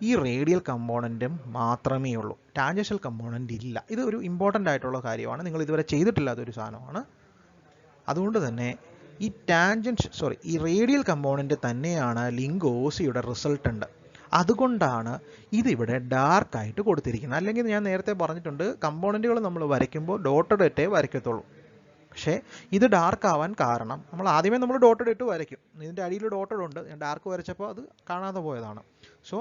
ഈ റേഡിയൽ കമ്പോണൻറ്റും മാത്രമേ ഉള്ളൂ. ടാൻജൻഷ്യൽ കമ്പോണൻറ്റ് ഇല്ല. ഇത് ഒരു ഇമ്പോർട്ടൻ്റ് ആയിട്ടുള്ള കാര്യമാണ്, നിങ്ങൾ ഇതുവരെ ചെയ്തിട്ടില്ലാത്തൊരു സാധനമാണ്. അതുകൊണ്ട് തന്നെ ഈ റേഡിയൽ കമ്പോണൻറ്റ് തന്നെയാണ് ലിങ്ക് ഒ സിയുടെ റിസൾട്ടൻ്റ്. അതുകൊണ്ടാണ് ഇതിവിടെ ഡാർക്കായിട്ട് കൊടുത്തിരിക്കുന്നത്. അല്ലെങ്കിൽ ഞാൻ നേരത്തെ പറഞ്ഞിട്ടുണ്ട്, കമ്പോണൻറ്റുകൾ നമ്മൾ വരയ്ക്കുമ്പോൾ ഡോട്ടഡ് ഇട്ടേ വരയ്ക്കത്തുള്ളൂ. പക്ഷേ ഇത് ഡാർക്ക് ആവാൻ കാരണം നമ്മൾ ആദ്യമേ ഡോട്ടഡ് ഇട്ട് വരയ്ക്കും. ഇതിൻ്റെ അടിയിൽ ഡോട്ടഡ് ഉണ്ട്, ഞാൻ ഡാർക്ക് വരച്ചപ്പോൾ അത് കാണാതെ പോയതാണ്. സോ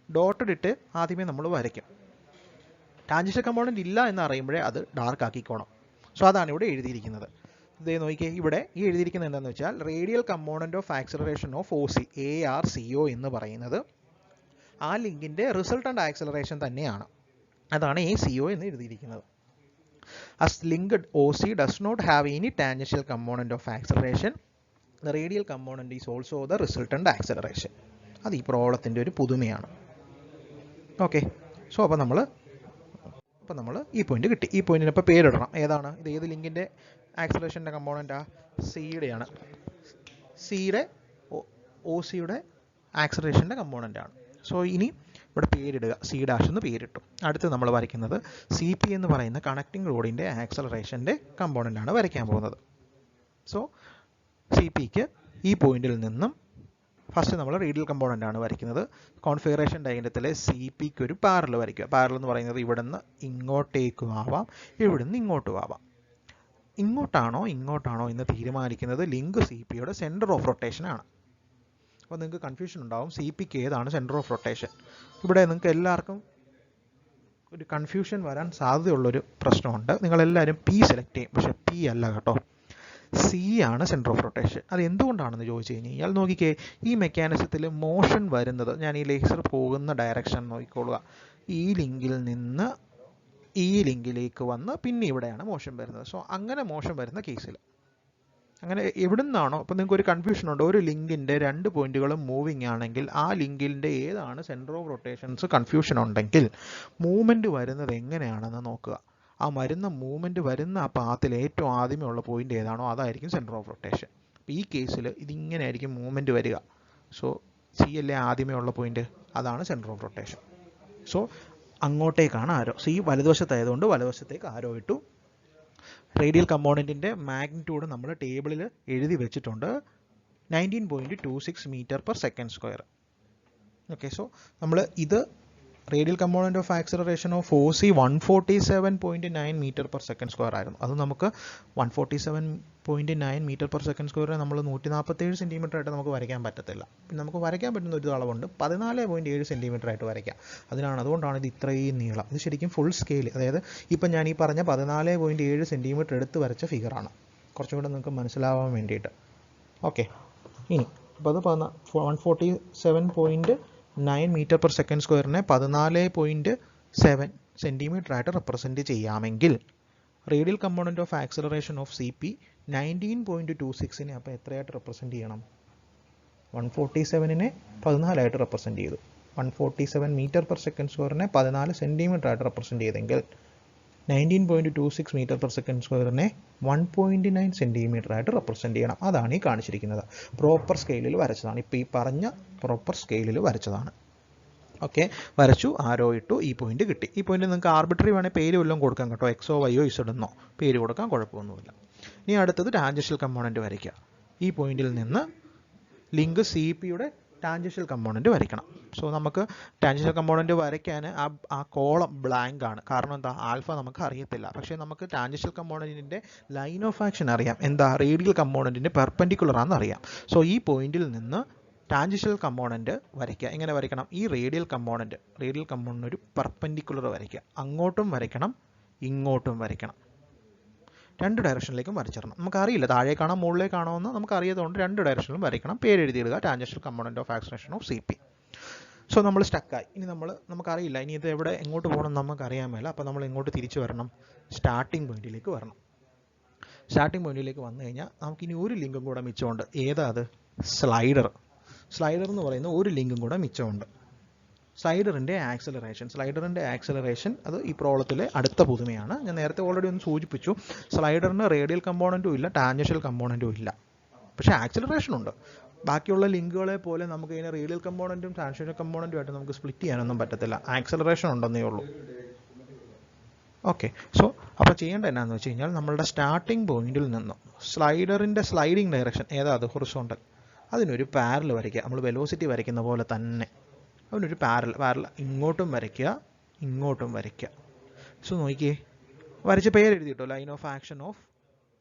ഡോട്ടഡ് ഇട്ട് ആദ്യമേ നമ്മൾ വരയ്ക്കും. ടാൻജൻഷ്യൽ കമ്പോണൻറ്റ് ഇല്ല എന്ന് അറിയുമ്പോഴേ അത് ഡാർക്ക് ആക്കിക്കോണം. സോ അതാണ് ഇവിടെ എഴുതിയിരിക്കുന്നത്. ഇതേ നോക്കിയേ, ഇവിടെ ഈ എഴുതിയിരിക്കുന്നത് എന്താണെന്ന് വെച്ചാൽ radial component of acceleration of O C ARCO എന്ന് പറയുന്നത് ആ ലിങ്കിൻ്റെ റിസൾട്ടൻ്റ് ആക്സിലറേഷൻ തന്നെയാണ്. അതാണ് ACO എന്ന് എഴുതിയിരിക്കുന്നത്. As linked OC does not have any tangential component of acceleration, the radial component is also the resultant acceleration. അത് ഈ പ്രോബ്ലത്തിൻ്റെ ഒരു പുതുമയാണ്. ഓക്കെ, സോ അപ്പോൾ നമ്മൾ ഈ പോയിന്റ് കിട്ടി. ഈ പോയിന്റിന് ഇപ്പോൾ പേരിടണം. ഏതാണ് ഇത്, ഏത് ലിങ്കിൻ്റെ ആക്സിലറേഷൻ്റെ കമ്പോണൻറ്റാ? സിയുടെയാണ്. സിയുടെ ഒ സിയുടെ ആക്സിലറേഷൻ്റെ കമ്പോണൻ്റാണ്. സോ ഇനി ഇവിടെ പേരിടുക, C' എന്ന് പേരിട്ടു. അടുത്ത് നമ്മൾ വരയ്ക്കുന്നത് CP എന്ന് പറയുന്ന കണക്റ്റിംഗ് റോഡിൻ്റെ ആക്സലറേഷൻ്റെ കമ്പോണൻ്റാണ് വരയ്ക്കാൻ പോകുന്നത്. സോ CPക്ക് ഈ പോയിന്റിൽ നിന്നും ഫസ്റ്റ് നമ്മൾ റേഡിയൽ കമ്പോണൻ്റാണ് വരയ്ക്കുന്നത്. കോൺഫിഗറേഷൻ ഡയഗ്രത്തിലെ CPക്ക് ഒരു പാരലൽ വരയ്ക്കുക. പാരലൽ എന്ന് പറയുന്നത് ഇവിടെ നിന്ന് ഇങ്ങോട്ടേക്കും ആവാം, ഇവിടെ നിന്ന് ഇങ്ങോട്ടും ആവാം. ഇങ്ങോട്ടാണോ എന്ന് തീരുമാനിക്കുന്നത് ലിങ്ക് CPയുടെ സെൻറ്റർ ഓഫ് റൊട്ടേഷൻ ആണ്. അപ്പോൾ നിങ്ങൾക്ക് കൺഫ്യൂഷൻ ഉണ്ടാവും, CPക്ക് ഏതാണ് സെൻറ്റർ ഓഫ് റൊട്ടേഷൻ. ഇവിടെ നിങ്ങൾക്ക് എല്ലാവർക്കും ഒരു കൺഫ്യൂഷൻ വരാൻ സാധ്യതയുള്ളൊരു പ്രശ്നമുണ്ട്. നിങ്ങളെല്ലാവരും P സെലക്ട് ചെയ്യും, പക്ഷേ P അല്ല കേട്ടോ, C ആണ് സെൻറ്റർ ഓഫ് റൊട്ടേഷൻ. അത് എന്തുകൊണ്ടാണെന്ന് ചോദിച്ചു കഴിഞ്ഞാൽ നോക്കിക്കേ, ഈ മെക്കാനിസത്തിൽ മോഷൻ വരുന്നത്, ഞാൻ ഈ ലേസർ പോകുന്ന ഡയറക്ഷൻ നോക്കിക്കൊള്ളുക, ഈ ലിങ്കിൽ നിന്ന് ഈ ലിങ്കിലേക്ക് വന്ന് പിന്നെ ഇവിടെയാണ് മോഷൻ വരുന്നത്. സോ അങ്ങനെ മോഷൻ വരുന്ന കേസിൽ അങ്ങനെ എവിടെ നിന്നാണോ, അപ്പോൾ നിങ്ങൾക്ക് ഒരു കൺഫ്യൂഷൻ ഉണ്ട്, ഒരു ലിങ്കിൻ്റെ 2 പോയിന്റുകളും മൂവിങ് ആണെങ്കിൽ ആ ലിങ്കിൻ്റെ ഏതാണ് സെൻറ്റർ ഓഫ് റൊട്ടേഷൻസ് കൺഫ്യൂഷൻ ഉണ്ടെങ്കിൽ മൂവ്മെൻറ്റ് വരുന്നത് എങ്ങനെയാണെന്ന് നോക്കുക. ആ മൂവ്മെൻറ്റ് വരുന്ന ആ പാത്തിൽ ഏറ്റവും ആദ്യമേ ഉള്ള പോയിന്റ് ഏതാണോ അതായിരിക്കും സെൻറ്റർ ഓഫ് റൊട്ടേഷൻ. അപ്പോൾ ഈ കേസിൽ ഇതിങ്ങനെ ആയിരിക്കും മൂവ്മെൻറ്റ് വരിക. സോ C അല്ലേ ആദ്യമേ ഉള്ള പോയിന്റ്, അതാണ് സെൻറ്റർ ഓഫ് റൊട്ടേഷൻ. സോ അങ്ങോട്ടേക്കാണ് ആരോ, C വലതുവശത്തായതുകൊണ്ട് വലതുവശത്തേക്ക് ആരോ ഇട്ടു. റേഡിയൽ കമ്പോണൻറ്റിൻ്റെ മാഗ്നിറ്റ്യൂഡ് നമ്മൾ ടേബിളിൽ എഴുതി വെച്ചിട്ടുണ്ട്, 19.26 metre per second square. Okay, so നമ്മൾ ഇത് radial component of acceleration of OC 147.9 metre per second square ആയിരുന്നു. അത് നമുക്ക് 147.9 മീറ്റർ പെർ സെക്കൻഡ് സ്ക്വയറിനെ നമ്മൾ 147 സെൻറ്റിമീറ്റർ ആയിട്ട് നമുക്ക് വരയ്ക്കാൻ പറ്റത്തില്ല. പിന്നെ നമുക്ക് വരയ്ക്കാൻ പറ്റുന്ന ഒരു അളവുണ്ട് 14.7 സെൻറ്റിമീറ്റർ ആയിട്ട് വരയ്ക്കാം. അതുകൊണ്ടാണ് ഇത് ഇത്രയും നീളം. ഇത് ശരിക്കും ഫുൾ സ്കെയിൽ, അതായത് ഇപ്പം ഞാൻ ഈ പറഞ്ഞ 14.7 സെൻറ്റിമീറ്റർ എടുത്ത് വരച്ച ഫിഗറാണ്, കുറച്ചും കൂടെ നിങ്ങൾക്ക് മനസ്സിലാവാൻ വേണ്ടിയിട്ട്. ഓക്കെ, ഇനി അപ്പോൾ അത് 147.9 മീറ്റർ പെർ സെക്കൻഡ് സ്ക്വയറിനെ 14.7 സെൻറ്റിമീറ്റർ ആയിട്ട് റെപ്രസെൻറ്റ് ചെയ്യാമെങ്കിൽ radial component of acceleration of CP 19.26നെ അപ്പോൾ എത്രയായിട്ട് റെപ്രസെൻറ്റ് ചെയ്യണം? 147നെ 14 ആയിട്ട് റെപ്രസെൻറ്റ് ചെയ്തു. 147 മീറ്റർ പെർ സെക്കൻഡ് സ്ക്വയറിനെ 14 സെൻറ്റിമീറ്റർ ആയിട്ട് റെപ്രസെൻറ്റ് ചെയ്തെങ്കിൽ 19.26 മീറ്റർ പെർ സെക്കൻഡ് സ്ക്വയറിനെ 1.9 സെൻറ്റിമീറ്റർ ആയിട്ട് റെപ്രസെൻറ്റ് ചെയ്യണം. അതാണ് ഈ കാണിച്ചിരിക്കുന്നത്. പ്രോപ്പർ സ്കെയിലിൽ വരച്ചതാണ്. ഇപ്പോൾ ഈ പറഞ്ഞ പ്രോപ്പർ സ്കെയിലിൽ വരച്ചതാണ്. ഓക്കെ, വരച്ചു, ആരോ ഇട്ടു, ഈ പോയിന്റ് കിട്ടി. ഈ പോയിന്റ് നിങ്ങൾക്ക് ആർബിട്രറി വേണേൽ പേര് വല്ലതും കൊടുക്കാം കേട്ടോ, എക്സോ വൈയോ ഇസഡെന്നോ പേര് കൊടുക്കാം, കുഴപ്പമൊന്നുമില്ല. ഇനി അടുത്തത് ടാൻജൻഷ്യൽ കമ്പോണൻറ്റ് വരയ്ക്കുക. ഈ പോയിന്റിൽ നിന്ന് ലിങ്ക് CPയുടെ ടാൻജൻഷ്യൽ കമ്പോണൻറ്റ് വരയ്ക്കണം. സോ നമുക്ക് ടാൻജൻഷ്യൽ കമ്പോണൻറ്റ് വരയ്ക്കാൻ ആ കോളം ബ്ലാങ്ക് ആണ്. കാരണം എന്താ? ആൽഫ നമുക്ക് അറിയത്തില്ല. പക്ഷേ നമുക്ക് ടാൻജൻഷ്യൽ കമ്പോണൻറ്റിൻ്റെ ലൈൻ ഓഫ് ആക്ഷൻ അറിയാം. എന്താ? റേഡിയൽ കമ്പോണൻറ്റിൻ്റെ പെർപെൻഡിക്കുലർ ആണെന്ന് അറിയാം. സോ ഈ പോയിന്റിൽ നിന്ന് ടാൻജൻഷ്യൽ കമ്പോണൻറ്റ് വരയ്ക്കുക. എങ്ങനെ വരയ്ക്കണം? ഈ റേഡിയൽ കമ്പോണൻറ്റ് ഒരു പെർപെൻഡിക്കുലർ വരയ്ക്കുക. അങ്ങോട്ടും വരയ്ക്കണം, ഇങ്ങോട്ടും വരയ്ക്കണം. രണ്ട് ഡയറക്ഷനിലേക്കും വരച്ചിടണം. നമുക്കറിയില്ല താഴേക്കാണോ മുകളിലേക്കാണോ എന്ന് നമുക്കറിയാത്തതുകൊണ്ട് രണ്ട് ഡയറക്ഷനിലും വരയ്ക്കണം. പേരെഴുതിയിടുക, tangential component of acceleration of CP. So നമ്മൾ സ്റ്റക്കായി. ഇനി നമുക്കറിയില്ല ഇനി ഇത് എങ്ങോട്ട് പോകണം നമുക്കറിയാൻ മേല. അപ്പോൾ നമ്മൾ എങ്ങോട്ട് തിരിച്ചു വരണം? സ്റ്റാർട്ടിംഗ് പോയിന്റിലേക്ക് വരണം. സ്റ്റാർട്ടിംഗ് പോയിന്റിലേക്ക് വന്നു കഴിഞ്ഞാൽ നമുക്കിനി ഒരു ലിങ്കും കൂടെ മിച്ചമുണ്ട്. ഏതാ അത്? സ്ലൈഡർ എന്ന് പറയുന്ന ഒരു ലിങ്കും കൂടെ മിച്ചമുണ്ട്. സ്ലൈഡറിൻ്റെ ആക്സിലറേഷൻ അത് ഈ പ്രോബ്ലത്തിലെ അടുത്ത പുതുമയാണ്. ഞാൻ നേരത്തെ ഓൾറെഡി ഒന്ന് സൂചിപ്പിച്ചു. സ്ലൈഡറിന് റേഡിയൽ കമ്പോണൻറ്റും ഇല്ല, ടാൻജൻഷ്യൽ കമ്പോണൻറ്റും ഇല്ല, പക്ഷേ ആക്സിലറേഷൻ ഉണ്ട്. ബാക്കിയുള്ള ലിങ്കുകളെ പോലെ നമുക്ക് ഇതിനെ റേഡിയൽ കമ്പോണൻറ്റും ടാൻജൻഷ്യൽ കമ്പോണൻറ്റും ആയിട്ട് നമുക്ക് സ്പ്ലിറ്റ് ചെയ്യാനൊന്നും പറ്റത്തില്ല. ആക്സിലറേഷൻ ഉണ്ടെന്നേ ഉള്ളൂ. ഓക്കെ, സോ അപ്പോൾ ചെയ്യേണ്ടത് എന്നാന്ന് വെച്ച് കഴിഞ്ഞാൽ നമ്മളുടെ സ്റ്റാർട്ടിംഗ് പോയിന്റിൽ നിന്നും സ്ലൈഡറിൻ്റെ സ്ലൈഡിങ് ഡയറക്ഷൻ ഏതാ? അത് ഹൊറിസോണ്ടൽ. അതിനൊരു പാരൽ വരയ്ക്കുക. നമ്മൾ വെലോസിറ്റി വരയ്ക്കുന്ന പോലെ തന്നെ അതിനൊരു പാരൽ ഇങ്ങോട്ടും വരയ്ക്കുക, ഇങ്ങോട്ടും വരയ്ക്കുക. സോ നോക്കിയേ, വരച്ച പേര് എഴുതിയിട്ടോ, line of action of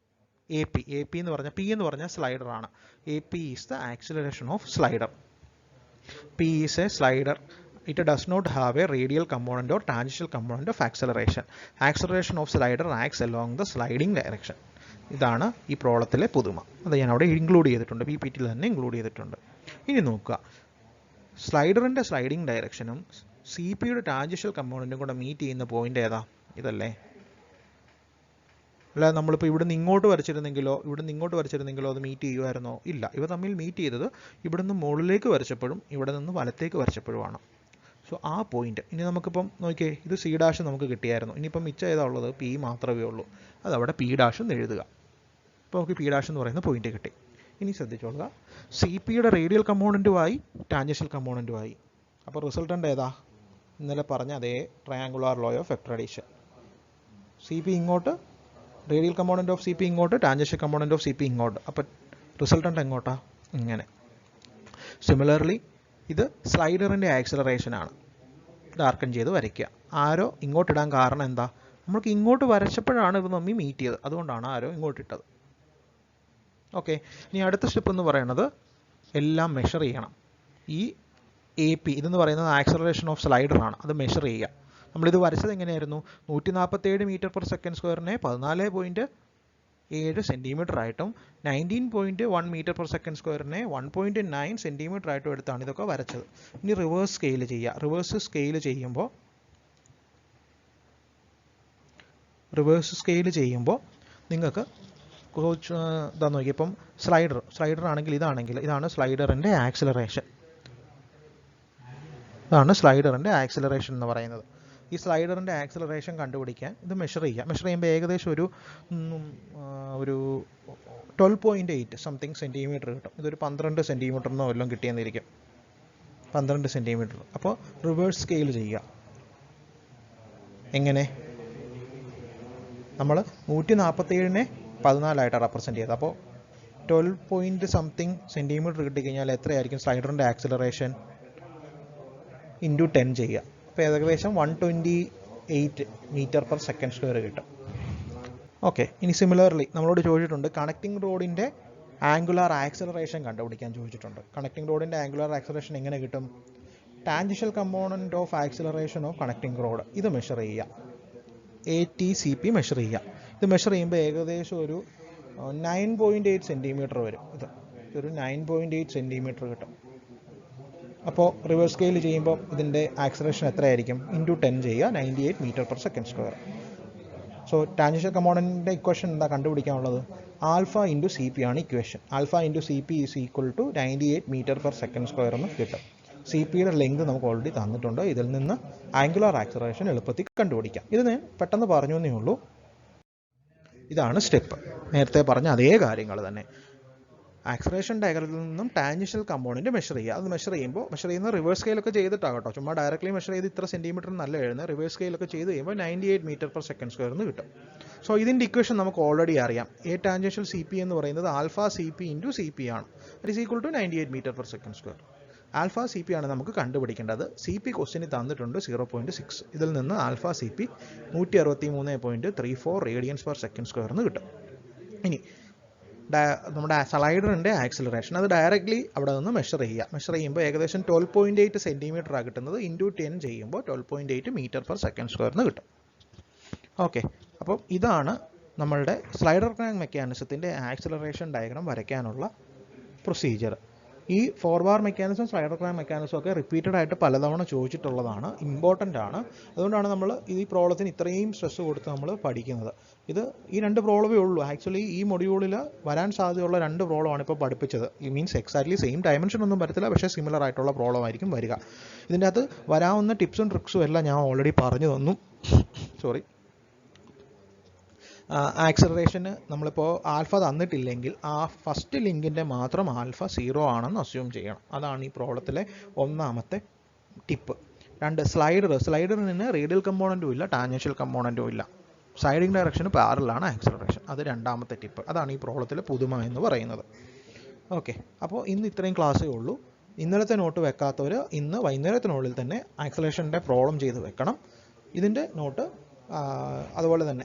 AP എന്ന് പറഞ്ഞാൽ P എന്ന് പറഞ്ഞാൽ സ്ലൈഡറാണ്. AP is the acceleration of slider. P is a slider. It does not have a radial component or tangential component of acceleration. Acceleration of slider acts along the sliding direction. ഇതാണ് ഈ പ്രോബ്ലത്തിലെ പുതുമ. അത് ഞാൻ അവിടെ include ചെയ്തിട്ടുണ്ട്, PPTയിൽ തന്നെ include ചെയ്തിട്ടുണ്ട്. ഇനി നോക്കുക, സ്ലൈഡറിൻ്റെ സ്ലൈഡിംഗ് ഡയറക്ഷനും CPയുടെ ടാൻജൻഷ്യൽ കമ്പോണൻറ്റും കൂടെ മീറ്റ് ചെയ്യുന്ന പോയിന്റ് ഏതാ? ഇതല്ലേ? അല്ല, നമ്മളിപ്പോൾ ഇവിടുന്ന് ഇങ്ങോട്ട് വരച്ചിരുന്നെങ്കിലോ അത് മീറ്റ് ചെയ്യുമായിരുന്നോ? ഇല്ല. ഇവ തമ്മിൽ മീറ്റ് ചെയ്തത് ഇവിടുന്ന് മുകളിലേക്ക് വരച്ചപ്പോഴും ഇവിടെ നിന്ന് വലത്തേക്ക് വരച്ചപ്പോഴുമാണ്. സോ ആ പോയിന്റ് ഇനി നമുക്കിപ്പം നോക്കിയേ, ഇത് C' നമുക്ക് കിട്ടിയായിരുന്നു. ഇനിയിപ്പം മിച്ചം ഏതാ ഉള്ളത്? P മാത്രമേ ഉള്ളൂ. അതവിടെ P' എന്ന് എഴുതുക. അപ്പോൾ നമുക്ക് P' എന്ന് പറയുന്ന പോയിന്റ് കിട്ടി. ഇനി ശ്രദ്ധിച്ചോളുക, CPയുടെ റേഡിയൽ കമ്പോണൻറ്റുമായി ടാൻജൻഷ്യൽ കമ്പോണൻറ്റുമായി. അപ്പോൾ റിസൾട്ടൻ്റ് ഏതാ? ഇന്നലെ പറഞ്ഞ അതേ ട്രയാങ്കുലാർ ലോ ഓഫ് എക്സ്ട്രാഡിഷൻ. CP ഇങ്ങോട്ട്, റേഡിയൽ കമ്പോണൻറ്റ് ഓഫ് CP ഇങ്ങോട്ട്, ടാൻജൻഷ്യൽ കമ്പോണൻറ്റ് ഓഫ് CP ഇങ്ങോട്ട്. അപ്പോൾ റിസൾട്ടൻ്റ് എങ്ങോട്ടാ? ഇങ്ങനെ. സിമിലർലി ഇത് സ്ലൈഡറിൻ്റെ ആക്സിലറേഷനാണ്. ഡാർക്കൻ ചെയ്ത് വരയ്ക്കുക. ആരോ ഇങ്ങോട്ടിടാൻ കാരണം എന്താ? നമ്മൾക്ക് ഇങ്ങോട്ട് വരച്ചപ്പോഴാണ് ഇത് തമ്മിൽ മീറ്റ് ചെയ്തത്, അതുകൊണ്ടാണ് ആരോ ഇങ്ങോട്ടിട്ടത്. ഓക്കെ, ഇനി അടുത്ത സ്റ്റെപ്പ് എന്ന് പറയുന്നത് എല്ലാം മെഷർ ചെയ്യണം. ഈ AP ഇതെന്ന് പറയുന്നത് ആക്സിലറേഷൻ ഓഫ് സ്ലൈഡറാണ്, അത് മെഷർ ചെയ്യുക. നമ്മളിത് വരച്ചത് എങ്ങനെയായിരുന്നു? 147 മീറ്റർ പെർ സെക്കൻഡ് സ്ക്വയറിനെ 14.7 സെൻറ്റിമീറ്റർ ആയിട്ടും 19.1 മീറ്റർ പെർ സെക്കൻഡ് സ്ക്വയറിനെ 1.9 സെൻറ്റിമീറ്റർ ആയിട്ടും എടുത്താണ് ഇതൊക്കെ വരച്ചത്. ഇനി റിവേഴ്സ് സ്കെയിൽ ചെയ്യുക. റിവേഴ്സ് സ്കെയിൽ ചെയ്യുമ്പോൾ നിങ്ങൾക്ക് ഇതാ നോക്കി, ഇപ്പം സ്ലൈഡർ ആണെങ്കിൽ ഇതാണ് സ്ലൈഡറിൻ്റെ ആക്സിലറേഷൻ. എന്ന് പറയുന്നത്. ഈ സ്ലൈഡറിൻ്റെ ആക്സിലറേഷൻ കണ്ടുപിടിക്കാൻ ഇത് മെഷർ ചെയ്യുമ്പോൾ ഏകദേശം ഒരു 12.8 സംതിങ് സെൻറ്റിമീറ്റർ കിട്ടും. ഇതൊരു 12 സെൻറ്റിമീറ്ററിനോ വല്ലതും കിട്ടിയെന്നിരിക്കും. 12 സെൻറ്റിമീറ്റർ. അപ്പോൾ റിവേഴ്സ് സ്കെയിൽ ചെയ്യുക. എങ്ങനെ? നമ്മൾ 147നെ 14 റെപ്രസെൻറ്റ് ചെയ്തത്. അപ്പോൾ 12 സംതിങ് സെൻറ്റിമീറ്റർ കിട്ടിക്കഴിഞ്ഞാൽ എത്രയായിരിക്കും സ്ലൈഡറിൻ്റെ ആക്സിലറേഷൻ? × 10 ചെയ്യുക. അപ്പോൾ ഏകദേശം 128 മീറ്റർ/സെക്കൻഡ് സ്ക്വയർ കിട്ടും. ഓക്കെ, ഇനി സിമിലർലി നമ്മളോട് ചോദിച്ചിട്ടുണ്ട് കണക്റ്റിംഗ് റോഡിൻ്റെ ആംഗുലാർ ആക്സലറേഷൻ കണ്ടുപിടിക്കാൻ ചോദിച്ചിട്ടുണ്ട്. കണക്റ്റിംഗ് റോഡിൻ്റെ ആംഗുലാർ ആക്സലറേഷൻ എങ്ങനെ കിട്ടും? Tangential component of acceleration of connecting road ഇത് മെഷർ ചെയ്യുക, ATCP മെഷർ ചെയ്യുക. ഇത് മെഷർ ചെയ്യുമ്പോൾ ഏകദേശം ഒരു 9.8 സെൻറ്റിമീറ്റർ വരും. ഇതൊരു 9.8 സെൻറ്റിമീറ്റർ കിട്ടും. അപ്പോൾ റിവേഴ്സ് സ്കെയിൽ ചെയ്യുമ്പോൾ ഇതിൻ്റെ ആക്സലറേഷൻ എത്രയായിരിക്കും? × 10 ചെയ്യുക, 98 metre per second square. So tangential കമ്പോണൻറ്റിൻ്റെ equation എന്താ കണ്ടുപിടിക്കാനുള്ളത്? ആൽഫ × CP ആണ് equation. Alpha × CP = 98 metre per second square എന്ന് കിട്ടും. CPയുടെ ലെങ്ത് നമുക്ക് ഓൾറെഡി തന്നിട്ടുണ്ട്. ഇതിൽ നിന്ന് ആംഗുലാർ ആക്സലറേഷൻ എളുപ്പത്തിൽ കണ്ടുപിടിക്കാം. ഇത് ഞാൻ പെട്ടെന്ന് പറഞ്ഞു എന്നേ ഉള്ളൂ. ഇതാണ് സ്റ്റെപ്പ്. നേരത്തെ പറഞ്ഞ അതേ കാര്യങ്ങൾ തന്നെ. ആക്സലറേഷൻ ഡയഗ്രത്തിൽ നിന്നും ടാൻജൻഷ്യൽ കമ്പോണൻറ്റ് മെഷർ ചെയ്യുക. അത് മെഷർ ചെയ്യുന്ന റിവേഴ്സ് സ്കെയിലൊക്കെ ചെയ്തിട്ടാകട്ടോ. ചുമ്മാ ഡയറക്റ്റ്ലി മെഷർ ചെയ്ത് ഇത്ര സെൻറ്റിമീറ്റർ നല്ല എഴുതുന്നത്. റിവേഴ്സ് സ്കെയിലൊക്കെ ചെയ്ത് കഴിയുമ്പോൾ 98 മീറ്റർ/സെക്കൻഡ് സ്ക്വയർ എന്ന് കിട്ടും. സോ ഇതിൻ്റെ ഇക്വേഷൻ നമുക്ക് ഓൾറെഡി അറിയാം. A ടാൻജൻഷ്യൽ CP എന്ന് പറയുന്നത് ആൽഫ CP × CP ആണ്. It is equal to 98 metre per second square. Alpha CP ആണ് നമുക്ക് കണ്ടുപിടിക്കേണ്ടത്. CP ക്വസ്റ്റ്യന് തന്നിട്ടുണ്ട് 0.6. ഇതിൽ നിന്ന് ആൽഫ CP 163.34 റേഡിയൻസ്/സെക്കൻഡ് സ്ക്വയർ എന്ന് കിട്ടും. ഇനി നമ്മുടെ സ്ലൈഡറിൻ്റെ ആക്സിലറേഷൻ അത് ഡയറക്റ്റ്ലി അവിടെ നിന്ന് മെഷർ ചെയ്യുമ്പോൾ ഏകദേശം 12.8 സെൻറ്റിമീറ്ററാണ് കിട്ടുന്നത്. × 10 ചെയ്യുമ്പോൾ 12.8 മീറ്റർ/സെക്കൻഡ് സ്ക്വയർ എന്ന് കിട്ടും. ഓക്കെ, അപ്പം ഇതാണ് നമ്മളുടെ സ്ലൈഡർ ക്രാങ്ക് മെക്കാനിസത്തിൻ്റെ ആക്സിലറേഷൻ ഡയഗ്രാം വരയ്ക്കാനുള്ള പ്രൊസീജിയർ. ഈ 4 bar mechanism, slider crank mechanism ഒക്കെ റിപ്പീറ്റഡ് ആയിട്ട് പലതവണ ചോദിച്ചിട്ടുള്ളതാണ്, ഇമ്പോർട്ടൻ്റ് ആണ്. അതുകൊണ്ടാണ് നമ്മൾ ഈ പ്രോബ്ലത്തിന് ഇത്രയും സ്ട്രെസ് കൊടുത്ത് നമ്മൾ പഠിക്കുന്നത്. ഈ 2 പ്രോബ്ലമേ ഉള്ളൂ. ആക്ച്വലി ഈ മൊഡ്യൂളിൽ വരാൻ സാധ്യതയുള്ള 2 പ്രോബ്ലമാണ് ഇപ്പോൾ പഠിപ്പിച്ചത്. ഈ മീൻസ് എക്സാക്ട്ലി സെയിം ഡയമെൻഷൻ ഒന്നും വരത്തില്ല, പക്ഷേ സിമിലർ ആയിട്ടുള്ള പ്രോബ്ലം ആയിരിക്കും വരിക. ഇതിൻ്റെ അകത്ത് വരാവുന്ന ടിപ്സും ട്രിക്സും എല്ലാം ഞാൻ ഓൾറെഡി പറഞ്ഞു തന്നു. സോറി. ആക്സലറേഷന് നമ്മളിപ്പോൾ ആൽഫ തന്നിട്ടില്ലെങ്കിൽ ആ ഫസ്റ്റ് ലിങ്കിൻ്റെ മാത്രം ആൽഫ 0 ആണെന്ന് അസ്യൂം ചെയ്യണം. അതാണ് ഈ പ്രോബ്ലത്തിലെ ഒന്നാമത്തെ ടിപ്പ്. 2, സ്ലൈഡറിന് റേഡിയൽ കമ്പോണൻറ്റും ഇല്ല, ടാൻജൻഷ്യൽ കമ്പോണൻറ്റും ഇല്ല. സൈഡിങ് ഡയറക്ഷന് പാരലാണ് ആക്സലറേഷൻ. അത് രണ്ടാമത്തെ ടിപ്പ്. അതാണ് ഈ പ്രോബ്ലത്തിലെ പുതുമ എന്ന് പറയുന്നത്. ഓക്കെ, അപ്പോൾ ഇന്ന് ഇത്രയും ക്ലാസ്സേ ഉള്ളൂ. ഇന്നലത്തെ നോട്ട് വെക്കാത്തവർ ഇന്ന് വൈകുന്നേരത്തിനുള്ളിൽ തന്നെ ആക്സലറേഷൻ്റെ പ്രോബ്ലം ചെയ്ത് വെക്കണം. ഇതിൻ്റെ നോട്ട് അതുപോലെ തന്നെ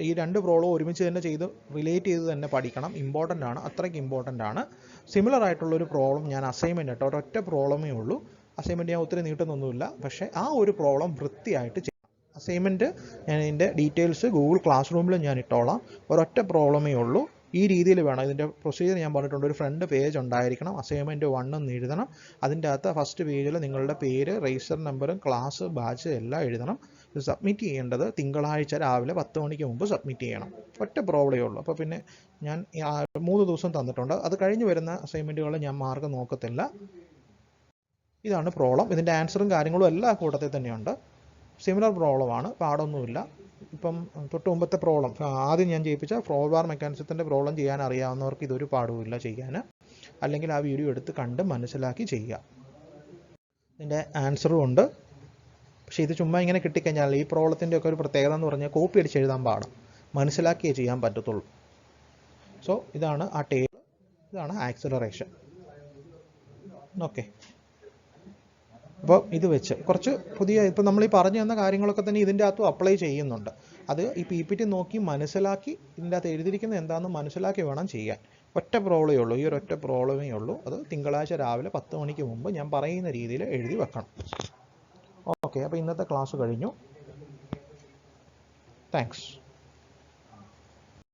ഈ 2 പ്രോബ്ലം ഒരുമിച്ച് തന്നെ ചെയ്ത് റിലേറ്റ് ചെയ്ത് തന്നെ പഠിക്കണം. ഇമ്പോർട്ടൻ്റ് ആണ്, അത്രയ്ക്ക് ഇമ്പോർട്ടൻ്റ് ആണ്. സിമിലർ ആയിട്ടുള്ളൊരു പ്രോബ്ലം ഞാൻ അസൈൻമെൻറ്റ് കേട്ടോ, ഒരൊറ്റ പ്രോബ്ലമേ ഉള്ളൂ. അസൈൻമെൻറ്റ് ഞാൻ ഒത്തിരി നീട്ടുന്നൊന്നുമില്ല, പക്ഷേ ആ ഒരു പ്രോബ്ലം വൃത്തിയായിട്ട് ചെയ്യണം. അസൈൻമെൻറ്റ് ഞാൻ ഇതിൻ്റെ ഡീറ്റെയിൽസ് ഗൂഗിൾ ക്ലാസ് റൂമിൽ ഞാൻ ഇട്ടോളാം. ഒരൊറ്റ പ്രോബ്ലമേ ഉള്ളൂ. ഈ രീതിയിൽ വേണം. ഇതിൻ്റെ പ്രൊസീജിയർ ഞാൻ പറഞ്ഞിട്ടുണ്ട്. ഒരു ഫ്രണ്ട് പേജ് ഉണ്ടായിരിക്കണം. അസൈൻമെൻറ്റ് 1 എന്ന് എഴുതണം. അതിൻ്റെ അകത്ത് ഫസ്റ്റ് പേജിൽ നിങ്ങളുടെ പേര്, രജിസ്റ്റർ നമ്പറും ക്ലാസ് ബാച്ച് എല്ലാം എഴുതണം. ഇത് സബ്മിറ്റ് ചെയ്യേണ്ടത് തിങ്കളാഴ്ച രാവിലെ 10 മണിക്ക് മുമ്പ് സബ്മിറ്റ് ചെയ്യണം. ഒറ്റ പ്രോബ്ലമേ ഉള്ളൂ. അപ്പോൾ പിന്നെ ഞാൻ 3 ദിവസം തന്നിട്ടുണ്ട്. അത് കഴിഞ്ഞ് വരുന്ന അസൈൻമെൻറ്റുകൾ ഞാൻ മാർക്ക് നോക്കത്തില്ല. ഇതാണ് പ്രോബ്ലം. ഇതിൻ്റെ ആൻസറും കാര്യങ്ങളും എല്ലാ കൂട്ടത്തിൽ തന്നെയുണ്ട്. സിമിലർ പ്രോബ്ലമാണ്, പാടൊന്നുമില്ല. ഇപ്പം തൊട്ട് മുമ്പത്തെ പ്രോബ്ലം ആദ്യം ഞാൻ ചെയ്യിപ്പിച്ച 4 ബാർ മെക്കാനിസത്തിൻ്റെ പ്രോബ്ലം ചെയ്യാൻ അറിയാവുന്നവർക്ക് ഇതൊരു പാടുമില്ല ചെയ്യാൻ. അല്ലെങ്കിൽ ആ വീഡിയോ എടുത്ത് കണ്ട് മനസ്സിലാക്കി ചെയ്യുക. ഇതിൻ്റെ ആൻസറും ഉണ്ട്. പക്ഷേ ഇത് ചുമ്മാ ഇങ്ങനെ കിട്ടിക്കഴിഞ്ഞാൽ ഈ പ്രോബ്ലത്തിൻ്റെ ഒക്കെ ഒരു പ്രത്യേകത എന്ന് പറഞ്ഞാൽ കോപ്പി അടിച്ച് എഴുതാൻ പാടും, മനസ്സിലാക്കിയേ ചെയ്യാൻ പറ്റത്തുള്ളൂ. സോ ഇതാണ് ആ ടേബിൾ, ഇതാണ് ആക്സിലറേഷൻ. ഓക്കെ, അപ്പോൾ ഇത് വെച്ച് കുറച്ച് പുതിയ ഇപ്പം നമ്മൾ ഈ പറഞ്ഞു തന്ന കാര്യങ്ങളൊക്കെ തന്നെ ഇതിൻ്റെ അകത്തും അപ്ലൈ ചെയ്യുന്നുണ്ട്. അത് ഈ PPT നോക്കി മനസ്സിലാക്കി ഇതിൻ്റെ അകത്ത് എഴുതിയിരിക്കുന്നത് എന്താണെന്ന് മനസ്സിലാക്കി വേണം ചെയ്യാൻ. ഒറ്റ പ്രോബ്ലമേ ഉള്ളൂ, ഈ ഒരു ഒറ്റ പ്രോബ്ലമേ ഉള്ളൂ. അത് തിങ്കളാഴ്ച രാവിലെ 10 മണിക്ക് മുമ്പ് ഞാൻ പറയുന്ന രീതിയിൽ എഴുതി വെക്കണം. ഓക്കെ, അപ്പോൾ ഇന്നത്തെ ക്ലാസ് കഴിഞ്ഞു. താങ്ക്സ്.